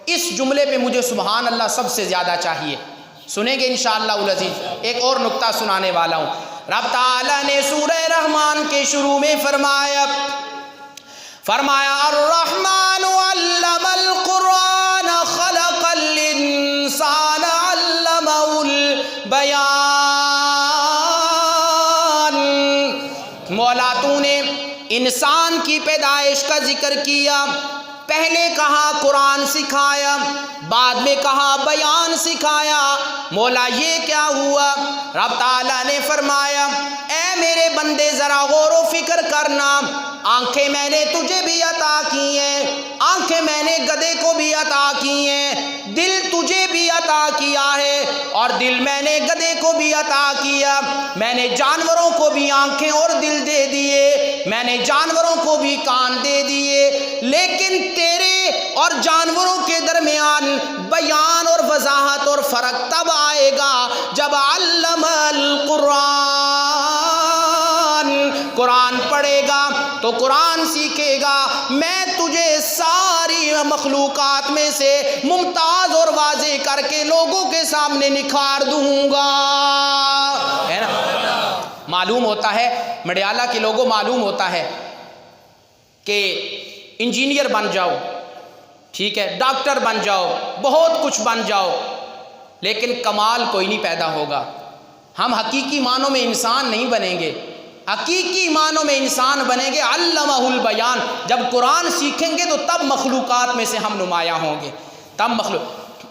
اس جملے پہ مجھے سبحان اللہ سب سے زیادہ چاہیے، سنیں گے انشاءاللہ العزیز. ایک اور نکتہ سنانے والا ہوں. رب تعالیٰ نے سورہ رحمان کے شروع میں فرمایا الرحمن علم القرآن خلق الانسان علمہ البیان. مولا تو نے انسان کی پیدائش کا ذکر کیا، پہلے کہا قرآن سکھایا، بعد میں کہا بیان سکھایا. مولا یہ کیا ہوا؟ رب تعالیٰ نے فرمایا اے میرے بندے ذرا غور و فکر کرنا، آنکھیں میں نے تجھے بھی عطا کی ہیں، آنکھیں میں نے گدھے کو بھی عطا کی ہیں، دل تجھے بھی عطا کیا ہے اور دل میں نے گدھے کو بھی عطا کیا. میں نے جانوروں کو بھی آنکھیں اور دل دے دیے، میں نے جانوروں کو بھی کان دے دیے، لیکن تیرے اور جانوروں کے درمیان بیان اور وضاحت اور فرق تب آئے گا جب علم القرآن، قرآن پڑھے گا تو قرآن سیکھے گا. میں تجھے ساری مخلوقات میں سے ممتاز اور واضح کر کے لوگوں کے سامنے نکھار دوں گا. ہے نا؟ معلوم ہوتا ہے مڈیالہ کے لوگوں، معلوم ہوتا ہے کہ انجینئر بن جاؤ، ٹھیک ہے، ڈاکٹر بن جاؤ، بہت کچھ بن جاؤ، لیکن کمال کوئی نہیں پیدا ہوگا. ہم حقیقی معنوں میں انسان نہیں بنیں گے، حقیقی معنوں میں انسان بنیں گے علمہ البیان. جب قرآن سیکھیں گے تو تب مخلوقات میں سے ہم نمایاں ہوں گے، تب مخلوق.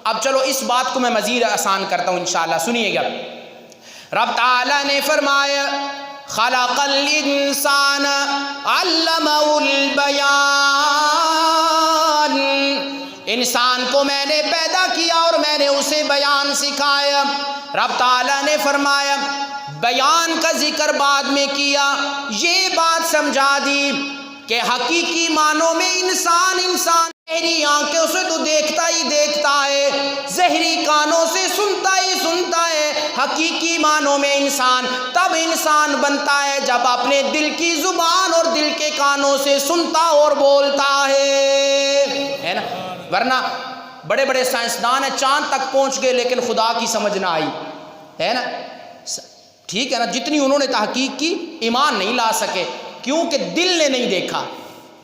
اب چلو اس بات کو میں مزید آسان کرتا ہوں انشاءاللہ، سنیے گا. رب تعالیٰ نے فرمایا خلق الانسان علمہ البیان، انسان کو میں نے پیدا کیا اور میں نے اسے بیان سکھایا. رب تعالیٰ نے فرمایا بیان کا ذکر بعد میں کیا، یہ بات سمجھا دی کہ حقیقی معنوں میں انسان ظاہری آنکھوں سے تو دیکھتا ہی دیکھتا ہے، ظاہری کانوں سے سنتا ہی سنتا ہے. حقیقی معنوں میں انسان تب انسان بنتا ہے جب اپنے دل کی زبان اور دل کے کانوں سے سنتا اور بولتا ہے نا. ورنہ بڑے بڑے سائنسدان ہیں، چاند تک پہنچ گئے لیکن خدا کی سمجھ نہ آئی، ہے نا. ٹھیک ہے نا، جتنی انہوں نے تحقیق کی ایمان نہیں لا سکے، کیونکہ دل نے نہیں دیکھا،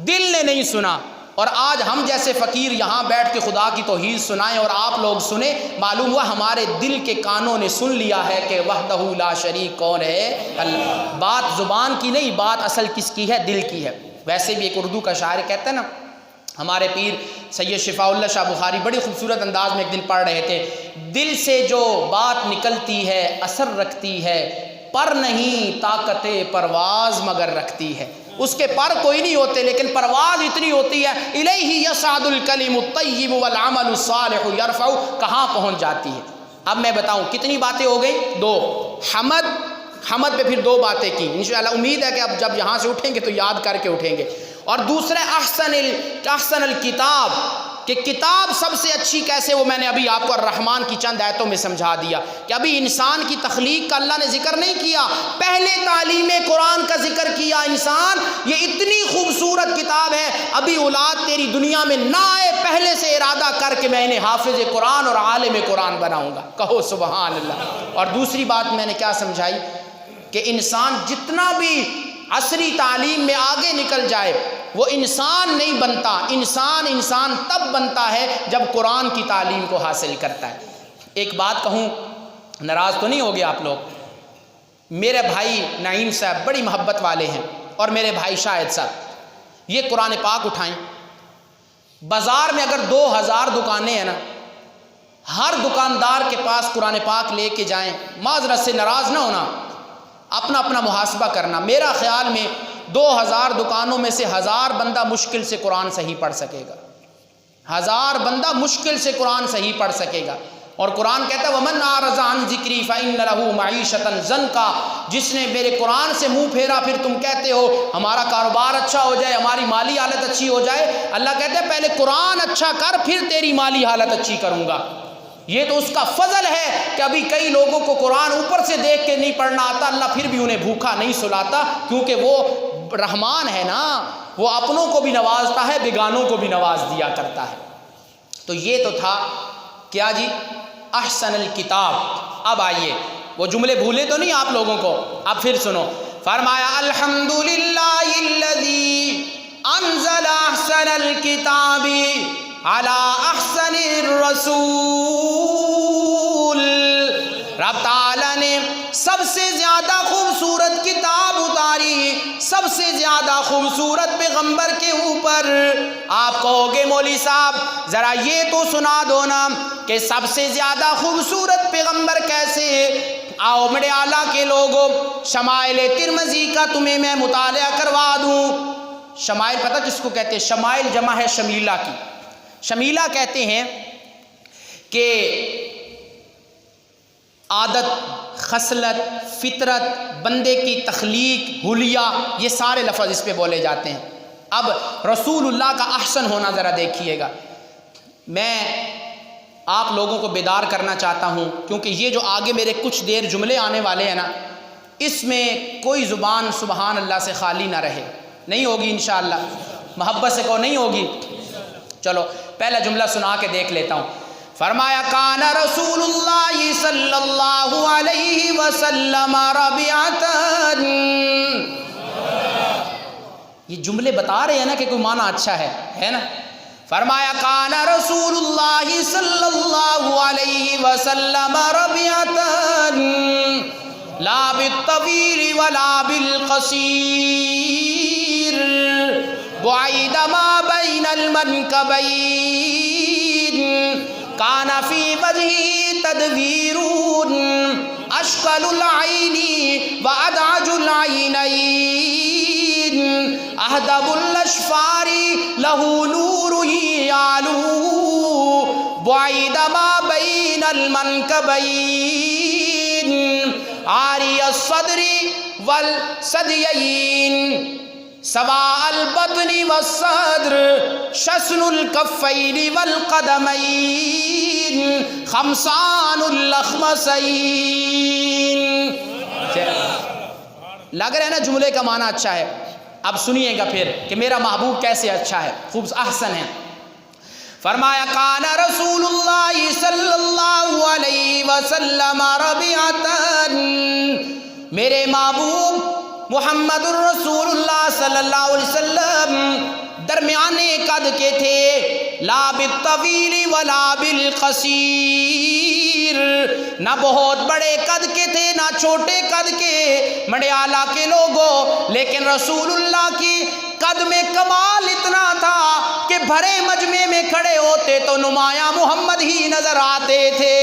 دل نے نہیں سنا. اور آج ہم جیسے فقیر یہاں بیٹھ کے خدا کی توحید سنائیں اور آپ لوگ سنیں، معلوم ہوا ہمارے دل کے کانوں نے سن لیا ہے کہ وحدہ لا شریک کون ہے اللہ. بات زبان کی نہیں، بات اصل کس کی ہے؟ دل کی ہے. ویسے بھی ایک اردو کا شاعر کہتا ہے نا، ہمارے پیر سید شفاء اللہ شاہ بخاری بڑی خوبصورت انداز میں ایک دن پڑھ رہے تھے، دل سے جو بات نکلتی ہے اثر رکھتی ہے، پر نہیں طاقت پرواز مگر رکھتی ہے. اس کے پر کوئی نہیں ہوتے لیکن پرواز اتنی ہوتی ہے. الیہ یصعد الکلم الطیب والعمل الصالح یرفع، کہاں پہنچ جاتی ہے. اب میں بتاؤں کتنی باتیں ہو گئی؟ 2. حمد پہ پھر 2 باتیں کی. انشاءاللہ امید ہے کہ اب جب یہاں سے اٹھیں گے تو یاد کر کے اٹھیں گے. اور دوسرے احسن الکتاب، کہ کتاب سب سے اچھی کیسے، وہ میں نے ابھی آپ کو الرحمن کی چند آیتوں میں سمجھا دیا کہ ابھی انسان کی تخلیق کا اللہ نے ذکر نہیں کیا، پہلے تعلیم قرآن کا ذکر کیا. انسان یہ اتنی خوبصورت کتاب ہے، ابھی اولاد تیری دنیا میں نہ آئے پہلے سے ارادہ کر کے میں انہیں حافظ قرآن اور عالم قرآن بناؤں گا. کہو سبحان اللہ. اور دوسری بات میں نے کیا سمجھائی کہ انسان جتنا بھی عصری تعلیم میں آگے نکل جائے وہ انسان نہیں بنتا. انسان تب بنتا ہے جب قرآن کی تعلیم کو حاصل کرتا ہے. ایک بات کہوں، ناراض تو نہیں ہوگے آپ لوگ، میرے بھائی نعیم صاحب بڑی محبت والے ہیں اور میرے بھائی شاہد صاحب، یہ قرآن پاک اٹھائیں، بازار میں اگر 2000 دکانیں ہیں نا، ہر دکاندار کے پاس قرآن پاک لے کے جائیں، معذرت سے ناراض نہ ہونا، اپنا محاسبہ کرنا. میرا خیال میں 2000 دکانوں میں سے 1000 بندہ مشکل سے قرآن صحیح پڑھ سکے گا، 1000 بندہ مشکل سے قرآن صحیح پڑھ سکے گا. اور قرآن کہتا ہے وَمَنْ أَعْرَضَ عَنْ ذِكْرِي فَإِنَّ لَهُ مَعِيشَةً ضَنْكًا، جس نے میرے قرآن سے منہ پھیرا، پھر تم کہتے ہو ہمارا کاروبار اچھا ہو جائے، ہماری مالی حالت اچھی ہو جائے. اللہ کہتے ہیں پہلے قرآن اچھا کر پھر تیری مالی حالت اچھی کروں گا. یہ تو اس کا فضل ہے کہ ابھی کئی لوگوں کو قرآن اوپر سے دیکھ کے نہیں پڑھنا آتا، اللہ پھر بھی انہیں بھوکا نہیں سلاتا، کیونکہ وہ رحمان ہے نا، وہ اپنوں کو بھی نوازتا ہے، بیگانوں کو بھی نواز دیا کرتا ہے. تو یہ تو تھا کیا جی؟ احسن الکتاب. اب آئیے وہ جملے بھولے تو نہیں آپ لوگوں کو, اب پھر سنو. فرمایا الحمدللہ الذی انزل احسن الکتاب علی احسن الرسول. رب تعالیٰ نے سب سے زیادہ خوبصورت کتاب اتاری سب سے زیادہ خوبصورت پیغمبر کے اوپر. آپ کہو گے مولوی صاحب ذرا یہ تو سنا دو نا کہ سب سے زیادہ خوبصورت پیغمبر کیسے. آؤ بڑے اعلیٰ کے لوگوں, شمائل ترمذی کا تمہیں میں مطالعہ کروا دوں. شمائل پتہ کس کو کہتے ہیں؟ شمائل جمع ہے شمیلہ کی. شمیلہ کہتے ہیں کہ عادت, خصلت, فطرت, بندے کی تخلیق, حلیہ, یہ سارے لفظ اس پہ بولے جاتے ہیں. اب رسول اللہ کا احسن ہونا ذرا دیکھیے گا. میں آپ لوگوں کو بیدار کرنا چاہتا ہوں کیونکہ یہ جو آگے میرے کچھ دیر جملے آنے والے ہیں نا, اس میں کوئی زبان سبحان اللہ سے خالی نہ رہے. نہیں ہوگی انشاءاللہ, محبت سے کو نہیں ہوگی. چلو پہلا جملہ سنا کے دیکھ لیتا ہوں. فرمایا کان رسول اللہ صلی اللہ علیہ وسلم ربیعتاً. یہ جملے بتا رہے ہیں نا کہ کوئی معنی اچھا ہے نا. فرمایا کان رسول اللہ صلی اللہ علیہ وسلم ربیعتاً لا بالطویل ولا بالقصیر بعید ما بین المنکبین کان فی وجہی تدویرون اشکل العین وادعج العینین اہدب الاشفار لہ نور یعلو بعید ما بین المنکبین عاری الصدر والثدیین سواء البطن والصدر شسن الکفین والقدمین خمسان الاخمسین. لگ رہا ہے نا جملے کا معنی اچھا ہے. اب سنیے گا پھر کہ میرا محبوب کیسے اچھا ہے, خوب احسن ہے. فرمایا کان رسول اللہ صلی اللہ علیہ وسلم ربیعتاً, میرے محبوب محمد الرسول اللہ صلی اللہ علیہ وسلم درمیانے قد کے تھے. لا بالطویل ولا بالقصیر, نہ بہت بڑے قد کے تھے نہ چھوٹے قد کے, بڑے اعلیٰ کے لوگوں. لیکن رسول اللہ کی قد میں کمال اتنا تھا کہ بھرے مجمع میں کھڑے ہوتے تو نمایاں محمد ہی نظر آتے تھے.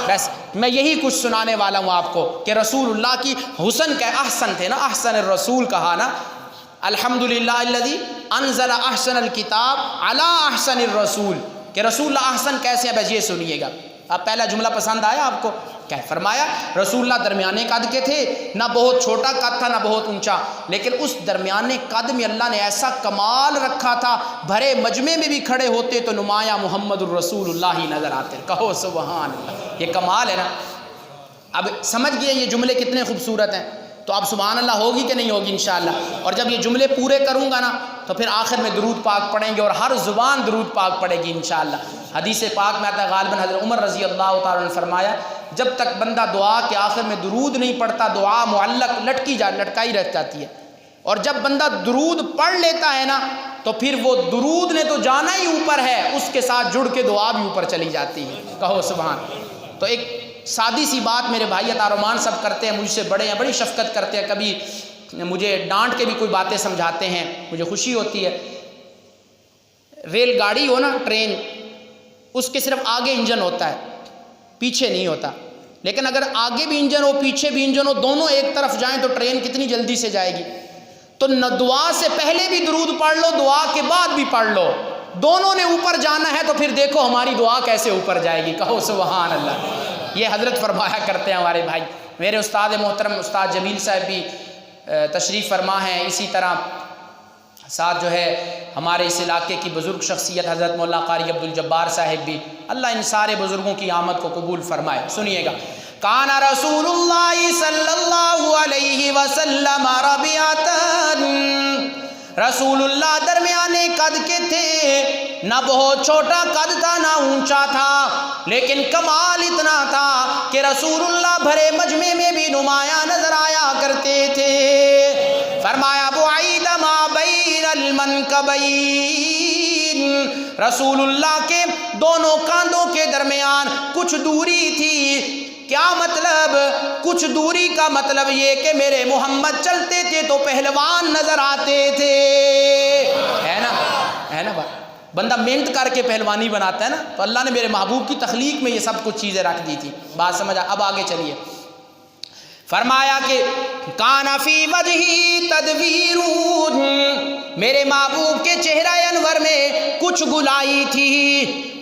بس میں یہی کچھ سنانے والا ہوں آپ کو کہ رسول اللہ کی حسن کا احسن تھے نا, احسن الرسول کہا نا. الحمدللہ الذی انزل احسن الکتاب علی احسن الرسول, کہ رسول اللہ احسن کیسے ہیں. بس یہ سنیے گا. اب پہلا جملہ پسند آیا آپ کو؟ کیا فرمایا رسول اللہ درمیانے قد کے تھے, نہ بہت چھوٹا قد تھا نہ بہت اونچا, لیکن اس درمیانے قد میں اللہ نے ایسا کمال رکھا تھا بھرے مجمع میں بھی کھڑے ہوتے تو نمایاں محمد الرسول اللہ ہی نظر آتے. کہو سبحان اللہ, یہ کمال ہے نا. اب سمجھ گئے یہ جملے کتنے خوبصورت ہیں, تو اب سبحان اللہ ہوگی کہ نہیں ہوگی انشاءاللہ. اور جب یہ جملے پورے کروں گا نا تو پھر آخر میں درود پاک پڑھیں گے اور ہر زبان درود پاک پڑھے گی انشاءاللہ. حدیث پاک میں آتا ہے غالباً حضرت عمر رضی اللہ تعالیٰ نے فرمایا جب تک بندہ دعا کے آخر میں درود نہیں پڑھتا دعا معلق لٹکائی رہ جاتی ہے, اور جب بندہ درود پڑھ لیتا ہے نا تو پھر وہ درود نے تو جانا ہی اوپر ہے, اس کے ساتھ جڑ کے دعا بھی اوپر چلی جاتی ہے. کہو سبحان. تو ایک سادی سی بات میرے بھائی تارمان سب کرتے ہیں, مجھ سے بڑے ہیں, بڑی شفقت کرتے ہیں, کبھی مجھے ڈانٹ کے بھی کوئی باتیں سمجھاتے ہیں, مجھے خوشی ہوتی ہے. ریل گاڑی ہو نا, ٹرین, اس کے صرف آگے انجن ہوتا ہے پیچھے نہیں ہوتا, لیکن اگر آگے بھی انجن ہو پیچھے بھی انجن ہو دونوں ایک طرف جائیں تو ٹرین کتنی جلدی سے جائے گی. تو نہ دعا سے پہلے بھی درود پڑھ لو, دعا کے بعد بھی پڑھ لو, دونوں نے اوپر جانا ہے تو پھر دیکھو ہماری دعا کیسے اوپر جائے گی. کہو سبحان اللہ. یہ حضرت فرمایا کرتے ہیں ہمارے بھائی. میرے استاد محترم استاد جمیل صاحب بھی تشریف فرما ہیں, اسی طرح ساتھ جو ہے ہمارے اس علاقے کی بزرگ شخصیت حضرت مولانا قاری عبدالجبار صاحب بھی. اللہ ان سارے بزرگوں کی آمد کو قبول فرمائے. سنیے گا. کان رسول اللہ صلی اللہ علیہ وسلم ربیعتاً, رسول اللہ درمیانے قد کے تھے، نہ بہت چھوٹا قد تھا نہ اونچا تھا، لیکن کمال اتنا تھا کہ رسول اللہ بھرے مجمع میں بھی نمایاں نظر آیا کرتے تھے۔ فرمایا بعید ما بین المنکبین، رسول اللہ کے دونوں کاندھوں کے درمیان کچھ دوری تھی۔ کیا مطلب؟ کچھ دوری کا مطلب یہ کہ میرے محمد چلتے تھے تو پہلوان نظر آتے تھے، ہے نا بھائی؟ بندہ محنت کر کے پہلوانی بناتا ہے نا، تو اللہ نے میرے محبوب کی تخلیق میں یہ سب کچھ چیزیں رکھ دی تھی۔ بات سمجھا؟ اب آگے چلیے، فرمایا کہ کان فی وجہی تدویر، میرے محبوب کے چہرہ انور میں کچھ گلائی تھی،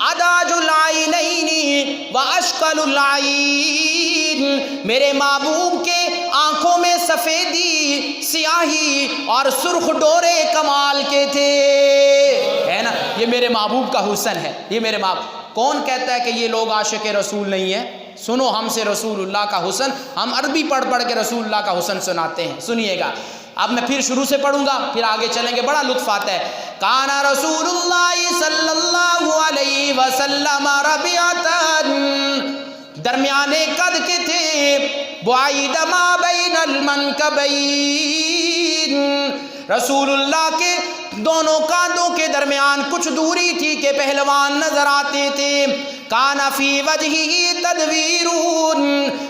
اداج العینین واشکل العین، میرے محبوب کے آنکھوں میں سفیدی، سیاہی اور سرخ ڈورے کمال کے تھے، ہے نا؟ یہ میرے محبوب کا حسن ہے، یہ میرے محبوب۔ کون کہتا ہے کہ یہ لوگ عاشق رسول نہیں ہیں؟ سنو ہم سے رسول اللہ کا حسن، ہم عربی پڑھ کے رسول اللہ کا حسن سناتے ہیں، سنیے گا۔ اب میں پھر شروع سے پڑھوں گا، پھر آگے چلیں گے، بڑا لطف آتا ہے۔ کانا رسول اللہ صلی اللہ علیہ وسلم ربیعتاً، درمیانے قد کے تھے، بعید ما بین المنکبین، رسول اللہ کے دونوں کاندھوں کے درمیان کچھ دوری تھی کہ پہلوان نظر آتے تھے۔ کان فی وجہی تدویر،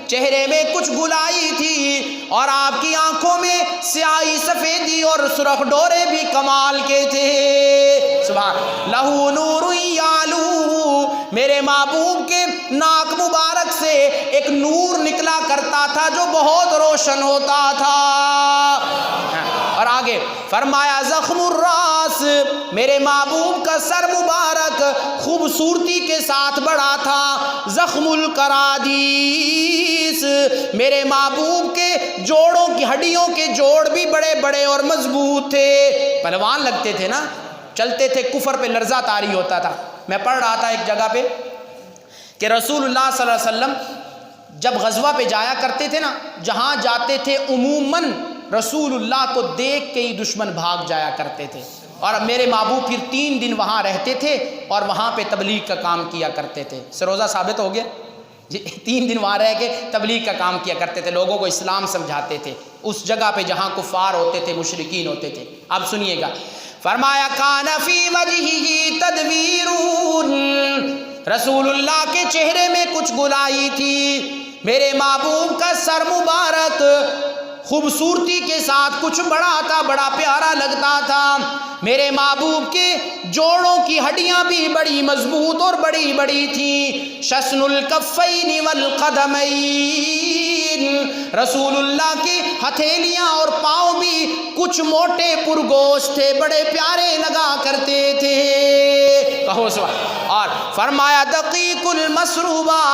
چہرے میں کچھ گلائی تھی اور آپ کی آنکھوں میں سیاہی، سفیدی اور سرخ ڈورے بھی کمال کے تھے۔ سبحان لہو نور یعلو، میرے محبوب کے ناک مبارک سے ایک نور نکلا کرتا تھا جو بہت روشن ہوتا تھا۔ اور آگے فرمایا زخم الراس، میرے محبوب کا سر مبارک خوبصورتی کے ساتھ بڑا تھا۔ زخم القرادیس، میرے محبوب کے جوڑوں کی ہڈیوں کے جوڑ بھی بڑے بڑے اور مضبوط تھے، پہلوان لگتے تھے نا، چلتے تھے، کفر پہ لرزہ طاری ہوتا تھا۔ میں پڑھ رہا تھا ایک جگہ پہ کہ رسول اللہ صلی اللہ علیہ وسلم جب غزوہ پہ جایا کرتے تھے نا، جہاں جاتے تھے عموماً رسول اللہ کو دیکھ کے ہی دشمن بھاگ جایا کرتے تھے، اور میرے محبوب پھر 3 دن وہاں رہتے تھے اور وہاں پہ تبلیغ کا کام کیا کرتے تھے۔ سروزہ ثابت ہو گیا جی، 3 دن وہاں رہ کے تبلیغ کا کام کیا کرتے تھے، لوگوں کو اسلام سمجھاتے تھے اس جگہ پہ جہاں کفار ہوتے تھے، مشرکین ہوتے تھے۔ اب سنیے گا، فرمایا کان فی وجہہ تدویر، رسول اللہ کے چہرے میں کچھ گلائی تھی، میرے محبوب کا سر مبارک خوبصورتی کے ساتھ کچھ بڑا تھا، بڑا پیارا لگتا تھا، میرے محبوب کے جوڑوں کی ہڈیاں بھی بڑی مضبوط اور بڑی بڑی تھیں۔ شسن الکفین والقدمین، رسول اللہ کے ہتھیلیاں اور پاؤں بھی کچھ موٹے پرگوشت تھے، بڑے پیارے لگا کرتے تھے، کہو سبحان۔ اور فرمایا دقیق المسروبہ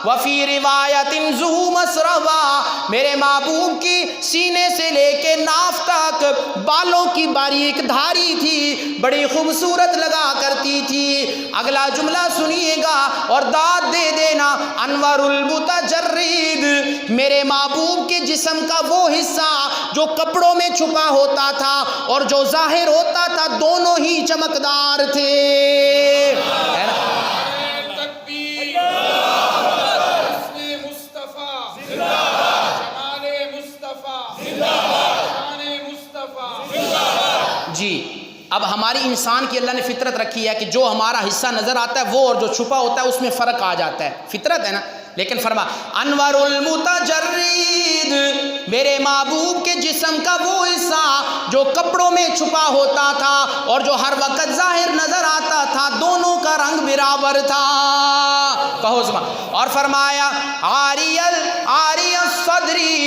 وفی روایت ذو مسربہ، میرے محبوب کی سینے سے لے کے ناف تک بالوں کی باریک دھاری تھی، بڑی خوبصورت لگا کرتی تھی۔ اگلا جملہ سنیے گا اور داد دے دینا، انور المتجرد، میرے محبوب کے جسم کا وہ حصہ جو کپڑوں میں چھپا ہوتا تھا اور جو ظاہر ہوتا تھا، دونوں ہی چمکدار تھے، ہے نا؟ جی، اب ہماری انسان کی اللہ نے فطرت رکھی ہے کہ جو ہمارا حصہ نظر آتا ہے وہ اور جو چھپا ہوتا ہے اس میں فرق آ جاتا ہے، فطرت ہے نا۔ لیکن فرما انور المتجرد، میرے محبوب کے جسم کا وہ حصہ جو کپڑوں میں چھپا ہوتا تھا اور جو ہر وقت ظاہر نظر آتا تھا، دونوں کا رنگ برابر تھا، کہو زبان۔ اور فرمایا عاری الصدری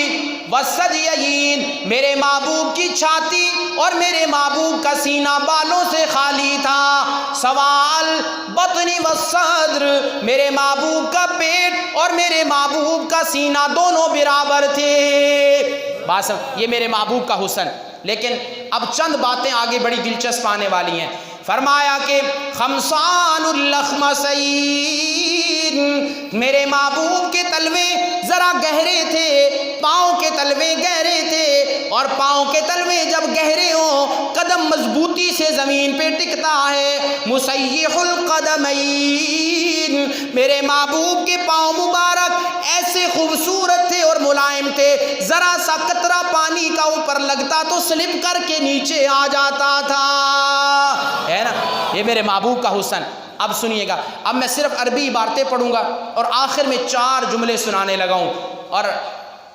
والثدیین، میرے محبوب کی چھاتی اور میرے محبوب کا سینہ بالوں سے خالی تھا۔ سوال بطن والصدر، میرے محبوب کا پیٹ اور میرے محبوب کا سینہ دونوں برابر تھے، بات یہ میرے محبوب کا حسن۔ لیکن اب چند باتیں آگے بڑی دلچسپ آنے والی ہیں۔ فرمایا کہ خمسان اللخمسین، میرے محبوب کے تلوے ذرا گہرے تھے، پاؤں کے تلوے گہرے تھے، اور پاؤں کے تلوے جب گہرے ہوں، قدم مضبوط یہ زمین پہ ٹکتا ہے۔ مسیح القدمین، میرے محبوب کے پاؤں مبارک ایسے خوبصورت تھے اور ملائم تھے، ذرا سا قطرہ پانی کا اوپر لگتا تو سلپ کر کے نیچے آ جاتا تھا، ہے نا؟ یہ میرے محبوب کا حسن۔ اب سنیے گا، اب میں صرف عربی عبارتیں پڑھوں گا اور آخر میں 4 جملے سنانے لگا ہوں، اور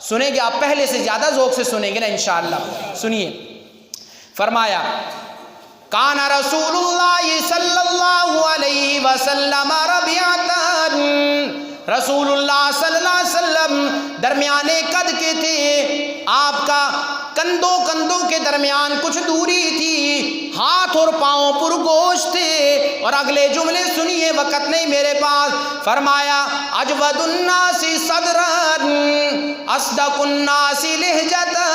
سنیں گے آپ پہلے سے زیادہ ذوق سے سنیں گے نا انشاءاللہ۔ سنیے، فرمایا کان رسول اللہ صلی اللہ علیہ وسلم ربیعتاً، رسول اللہ صلی اللہ علیہ وسلم درمیانے قد کے تھے، آپ کا کندھوں کے درمیان کچھ دوری تھی، ہاتھ اور پاؤں پر گوشت تھے۔ اور اگلے جملے سنیے، وقت نہیں میرے پاس۔ فرمایا اجود الناس صدرا اصدق الناس لہجتا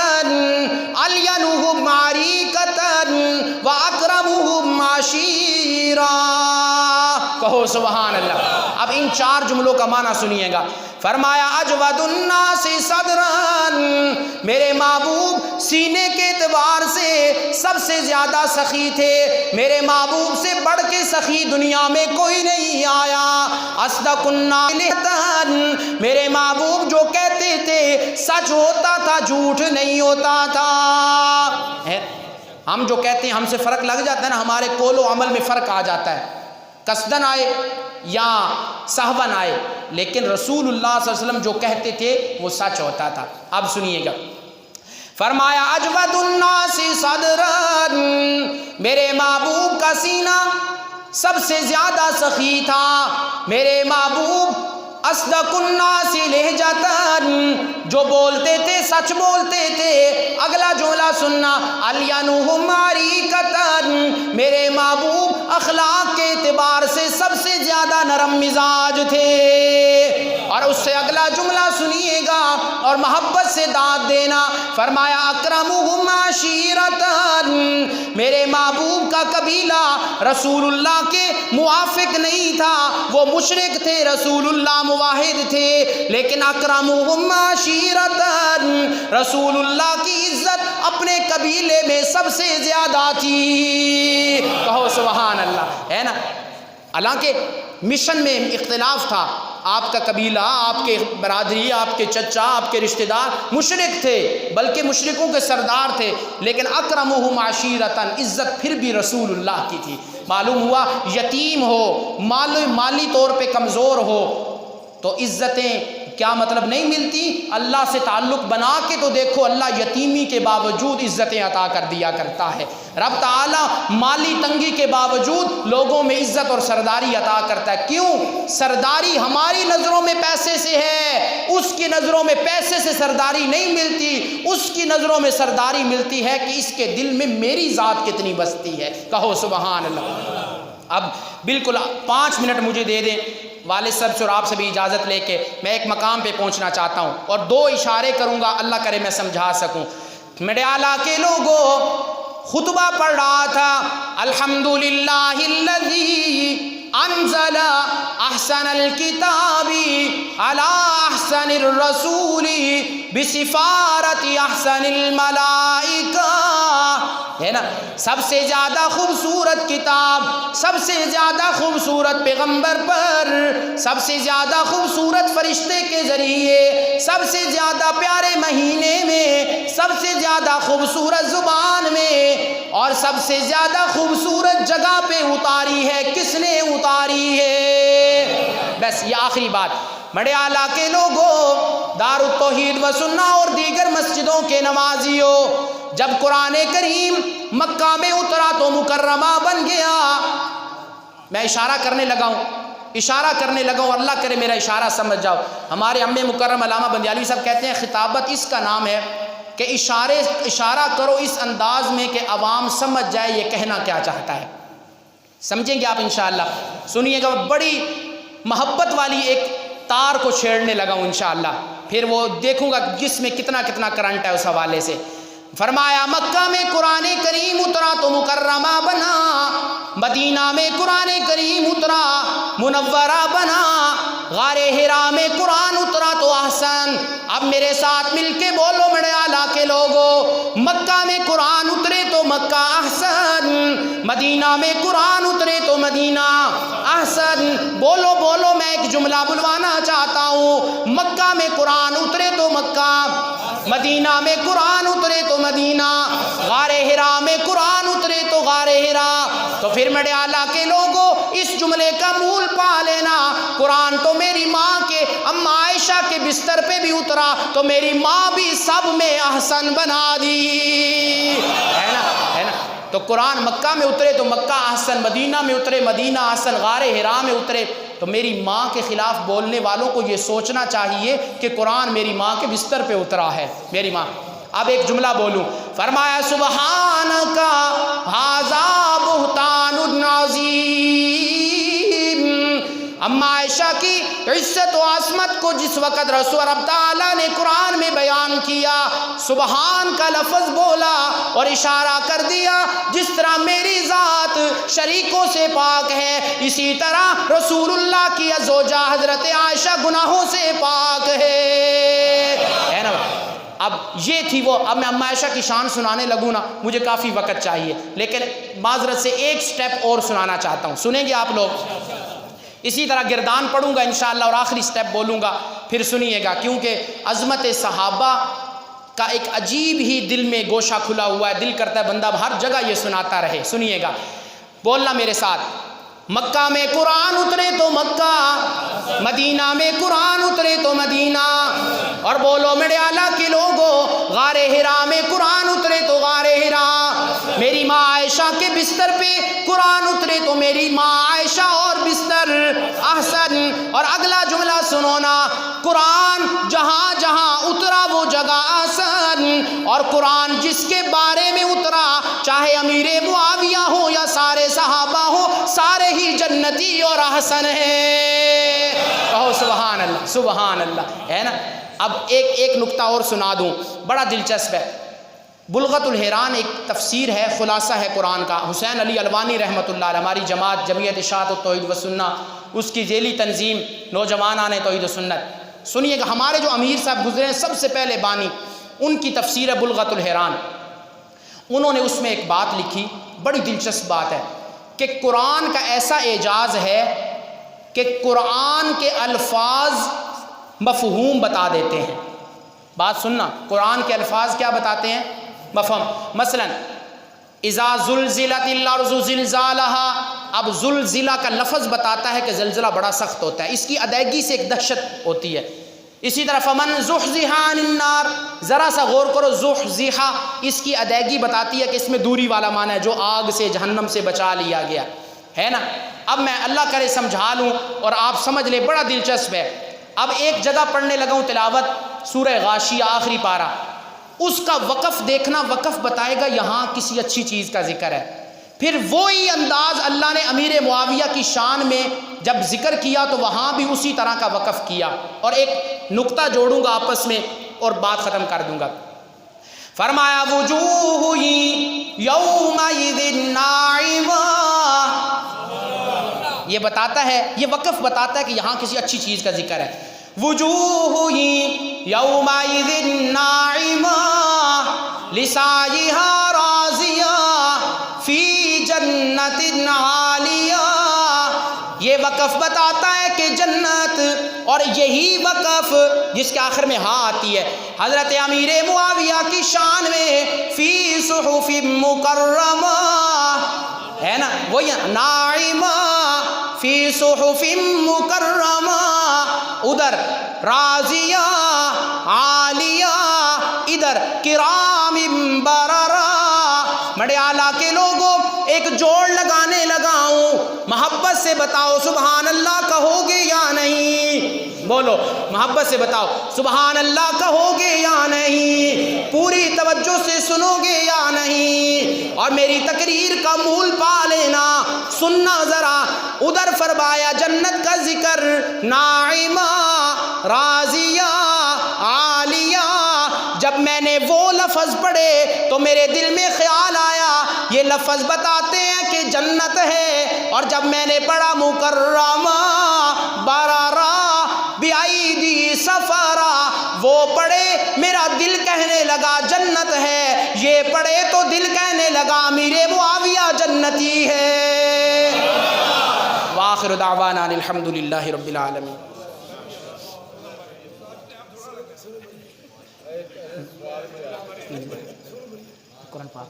الینہم معریکتا واکرمہم عشیرا۔ کہو سبحان اللہ۔ اب ان 4 جملوں کا معنی سنیے گا۔ فرمایا اجود الناس صدرا، میرے محبوب سینے کے اعتبار سے سب سے زیادہ سخی تھے، میرے محبوب سے بڑھ کے سخی دنیا میں کوئی نہیں آیا۔ اصدق الناس لہجتا، میرے محبوب جو کہتے تھے سچ ہوتا تھا، جھوٹ نہیں ہوتا تھا۔ ہم جو کہتے ہیں ہم سے فرق لگ جاتا ہے نا، ہمارے قول و عمل میں فرق آ جاتا ہے، قصدن آئے یا سہون آئے، لیکن رسول اللہ صلی اللہ علیہ وسلم جو کہتے تھے وہ سچ ہوتا تھا۔ اب سنیے گا، فرمایا اجود الناس صدرا، میرے محبوب کا سینہ سب سے زیادہ سخی تھا، میرے محبوب اصدق الناس لہجتا، جو بولتے تھے سچ بولتے تھے۔ اگلا جملہ سننا، الینہم معریکتا، میرے محبوب اخلاق کے اعتبار سے سب سے زیادہ نرم مزاج تھے۔ اور اس سے اگلا جملہ سنیے گا اور محبت سے داد دینا، فرمایا اکرمہم عشیرتا، میرے محبوب کا قبیلہ رسول اللہ کے موافق نہیں تھا، وہ مشرک تھے، رسول اللہ موحد تھے، لیکن اکرمہم عشیرتا، رسول اللہ کی عزت اپنے قبیلے میں سب سے زیادہ تھی۔ کہو سبحان اللہ، ہے نا؟ حالانکہ مشن میں اختلاف تھا، آپ کا قبیلہ، آپ کے برادری، آپ کے چچا، آپ کے رشتہ دار مشرک تھے، بلکہ مشرکوں کے سردار تھے، لیکن اکرمہم عشیرتا، عزت پھر بھی رسول اللہ کی تھی۔ معلوم ہوا یتیم ہو، مالی طور پہ کمزور ہو تو عزتیں کیا مطلب نہیں ملتی؟ اللہ سے تعلق بنا کے تو دیکھو، اللہ یتیمی کے باوجود عزتیں عطا کر دیا کرتا ہے۔ رب تعالیٰ مالی تنگی کے باوجود لوگوں میں عزت اور سرداری عطا کرتا ہے۔ کیوں؟ سرداری ہماری نظروں میں پیسے سے ہے، اس کی نظروں میں پیسے سے سرداری نہیں ملتی، اس کی نظروں میں سرداری ملتی ہے کہ اس کے دل میں میری ذات کتنی بستی ہے۔ کہو سبحان اللہ۔ اب بالکل 5 منٹ مجھے دے دیں، والد صاحب سے اور آپ سے بھی اجازت لے کے میں ایک مقام پہ پہنچنا چاہتا ہوں اور 2 اشارے کروں گا، اللہ کرے میں سمجھا سکوں۔ میرے اعلیٰ کے لوگوں، خطبہ پڑھ رہا تھا، الحمدللہ الذی انزل احسن الکتاب علی احسن الرسول بسفارت احسن الملائکہ، ہے نا؟ سب سے زیادہ خوبصورت کتاب، سب سے زیادہ خوبصورت پیغمبر پر، سب سے زیادہ خوبصورت فرشتے کے ذریعے، سب سے زیادہ پیارے مہینے میں، سب سے زیادہ خوبصورت زبان میں اور سب سے زیادہ خوبصورت جگہ پہ اتاری ہے۔ کس نے اتاری ہے؟ بس یہ آخری بات۔ بڑے اعلیٰ کے لوگوں، دار التوحید و سنہ اور دیگر مسجدوں کے نمازیوں، جب قرآن کریم مکہ میں اترا تو مکرمہ بن گیا۔ میں اشارہ کرنے لگا ہوں، اللہ کرے میرا اشارہ سمجھ جاؤ۔ ہمارے ام مکرم علامہ بندیالوی صاحب کہتے ہیں خطابت اس کا نام ہے کہ اشارہ کرو اس انداز میں کہ عوام سمجھ جائے یہ کہنا کیا چاہتا ہے۔ سمجھیں گے آپ انشاءاللہ؟ سنیے گا، بڑی محبت والی ایک تار کو چھیڑنے لگا ہوں انشاءاللہ، پھر وہ دیکھوں گا جس میں کتنا کرنٹ ہے اس حوالے سے۔ فرمایا مکہ میں قرآن کریم اترا تو مکرمہ بنا، مدینہ میں قرآن کریم اترا منورہ بنا، غار حرا میں قرآن اترا تو احسن۔ اب میرے ساتھ مل کے بولو میرے اعلیٰ کے لوگوں، مکہ میں قرآن اترے تو مکہ احسن، مدینہ میں قرآن اترے تو مدینہ احسن. بولو بولو میں ایک جملہ بلوانا چاہتا ہوں. مکہ میں قرآن اترے تو مکہ، مدینہ میں قرآن اترے تو مدینہ، غار حرا میں قرآن اترے تو غار حرا. تو پھر میرے اعلیٰ کے لوگوں اس جملے کا مول پا لینا. قرآن تو میری ماں کے اماں عائشہ کے بستر پہ بھی اترا تو میری ماں بھی سب میں احسن بنا دی، ہے نا، ہے نا. تو قرآن مکہ میں اترے تو مکہ احسن، مدینہ میں اترے مدینہ احسن، غار حرا میں اترے. تو میری ماں کے خلاف بولنے والوں کو یہ سوچنا چاہیے کہ قرآن میری ماں کے بستر پہ اترا ہے، میری ماں. اب ایک جملہ بولوں. فرمایا سبحانکا ھذا بہتان عظیم. اماں عائشہ کی عزت و عظمت کو جس وقت رسول رب تعالیٰ نے قرآن میں بیان کیا، سبحان کا لفظ بولا اور اشارہ کر دیا جس طرح میری ذات شریکوں سے پاک ہے اسی طرح رسول اللہ کی زوجہ حضرت عائشہ گناہوں سے پاک ہے نا. اب یہ تھی وہ. اب میں اماں عائشہ کی شان سنانے لگوں نا مجھے کافی وقت چاہیے، لیکن معذرت سے ایک سٹیپ اور سنانا چاہتا ہوں. سنیں گے آپ لوگ؟ اسی طرح گردان پڑھوں گا انشاءاللہ اور آخری سٹیپ بولوں گا، پھر سنیے گا، کیونکہ عظمت صحابہ کا ایک عجیب ہی دل میں گوشہ کھلا ہوا ہے. دل کرتا ہے بندہ ہر جگہ یہ سناتا رہے. سنیے گا، بولنا میرے ساتھ. مکہ میں قرآن اترے تو مکہ، مدینہ میں قرآن اترے تو مدینہ. اور بولو میرے اعلیٰ کے لوگوں، غار حرا میں قرآن اترے تو غار حرا. میری ماں عائشہ کے بستر پہ قرآن اترے تو میری ماں عائشہ اور بستر احسن. اور اگلا جملہ سنو نا، قرآن جہاں جہاں اترا وہ جگہ احسن. اور قرآن جس کے بارے میں اترا چاہے امیر معاویہ ہو یا سارے صحابہ ہو سارے ہی جنتی اور احسن ہیں. کہو سبحان اللہ، سبحان اللہ، ہے نا. اب ایک نکتہ اور سنا دوں، بڑا دلچسپ ہے. بلغت الحیران ایک تفسیر ہے، خلاصہ ہے قرآن کا. حسین علی الوانی رحمۃ اللہ علیہ، ہماری جماعت جمعیت اشاعت التوحید و سنہ، اس کی ذیلی تنظیم نوجوانان توحید و سنت. سنیے گا، ہمارے جو امیر صاحب گزرے ہیں سب سے پہلے بانی، ان کی تفسیر ہے بلغت الحیران. انہوں نے اس میں ایک بات لکھی، بڑی دلچسپ بات ہے کہ قرآن کا ایسا اعجاز ہے کہ قرآن کے الفاظ مفہوم بتا دیتے ہیں. بات سننا، قرآن کے الفاظ کیا بتاتے ہیں؟ مفہوم. مثلا اذا زلزلت الارض زلزالها، اب زلزلہ کا لفظ بتاتا ہے کہ زلزلہ بڑا سخت ہوتا ہے، اس کی ادائیگی سے ایک دہشت ہوتی ہے. اسی طرح فمن زحزح عن النار، ذرا سا غور کرو، زحزح اس کی ادائیگی بتاتی ہے کہ اس میں دوری والا معنی ہے، جو آگ سے جہنم سے بچا لیا گیا ہے نا. اب میں اللہ کرے سمجھا لوں اور آپ سمجھ لیں، بڑا دلچسپ ہے. اب ایک جگہ پڑھنے لگا ہوں تلاوت، سورہ غاشیہ آخری پارہ، اس کا وقف دیکھنا، وقف بتائے گا یہاں کسی اچھی چیز کا ذکر ہے. پھر وہی انداز اللہ نے امیر معاویہ کی شان میں جب ذکر کیا تو وہاں بھی اسی طرح کا وقف کیا. اور ایک نقطہ جوڑوں گا آپس میں اور بات ختم کر دوں گا. فرمایا وجوہ یومئذ ناعمہ، یہ بتاتا ہے، یہ وقف بتاتا ہے کہ یہاں کسی اچھی چیز کا ذکر ہے. وجوہ یومئذ ناعمہ لسعیہا راضیہ فی جنت عالیہ. یہ وقف بتاتا ہے کہ جنت، اور یہی وقف جس کے آخر میں ہاں آتی ہے حضرت امیر معاویہ کی شان میں فی صحف مکرمہ، ہے نا، وہی ناعمہ فی صحف مکرمہ، ادھر راضیہ عالیہ، ادھر کرام بررہ. بڑے اعلیٰ کے لوگوں ایک جوڑ لگانے لگاؤں، محبت سے بتاؤ سبحان اللہ کہو گے یا نہیں؟ بولو محبت سے بتاؤ سبحان اللہ کہو گے یا نہیں؟ پوری توجہ سے سنو گے یا نہیں؟ اور میری تقریر کا مول پا لینا، سننا ذرا. ادھر فرمایا جنت کا ذکر، ناعمہ راضیہ عالیہ. جب میں نے وہ لفظ پڑھے تو میرے دل میں خیال آیا یہ لفظ بتاتے ہیں کہ جنت ہے. اور جب میں نے پڑھا مکرمہ بررہ بِأَيْدِي سفرہ، وہ پڑھے میرا دل کہنے لگا جنت ہے، یہ پڑھے تو دل کہنے لگا امیر معاویہ جنت سنتی ہے۔ وآخر دعوانا الحمدللہ رب العالمین۔ قرآن پاک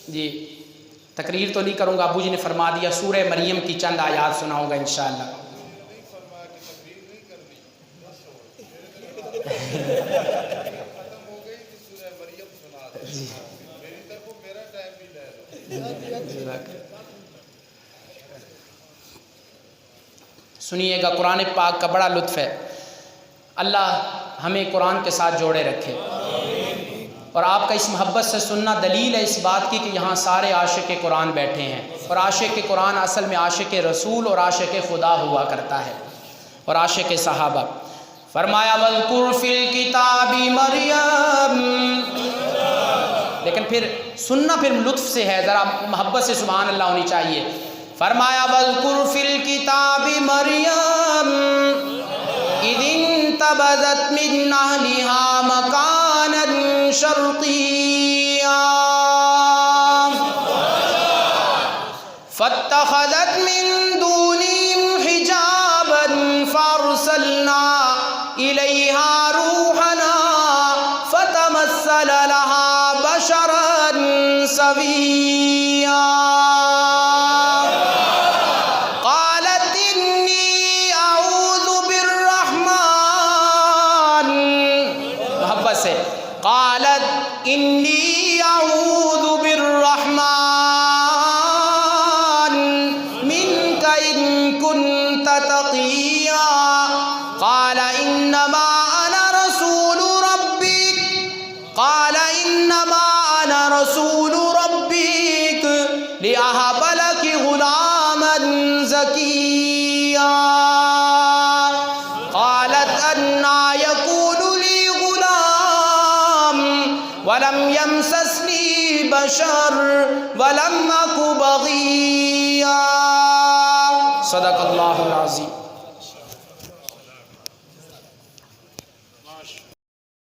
جی تقریر تو نہیں کروں گا، ابو جی نے فرما دیا سورہ مریم کی چند آیات سناؤں گا انشاءاللہ۔ سنیے گا، قرآن پاک کا بڑا لطف ہے۔ اللہ ہمیں قرآن کے ساتھ جوڑے رکھے، اور آپ کا اس محبت سے سننا دلیل ہے اس بات کی کہ یہاں سارے عاشق قرآن بیٹھے ہیں، اور عاشق قرآن اصل میں عاشق رسول اور عاشق خدا ہوا کرتا ہے، اور عاشق صحابہ۔ فرمایا وَاذْكُرْ فِي الْكِتَابِ مَرْيَمَ، لیکن پھر سننا پھر لطف سے ہے، ذرا محبت سے سبحان اللہ ہونی چاہیے۔ فرمایا وَاذْكُرْ فِي الْكِتَابِ مَرْيَمَ إِذِ انتبذت من أهلها مكانا شرقيا فاتخذت من دونهم حجابا فأرسلنا إليها روحنا فتمثل لها بشرا سويا قالت انی اعوذ بالرحمن منک ان کنت تقیا قال انما انا رسول ربک لأہب لک غلاما زکیا قالت انا یکون لی غلام ولم یمسسنی بشر ولم اک بغیا۔ صدق اللہ العظیم۔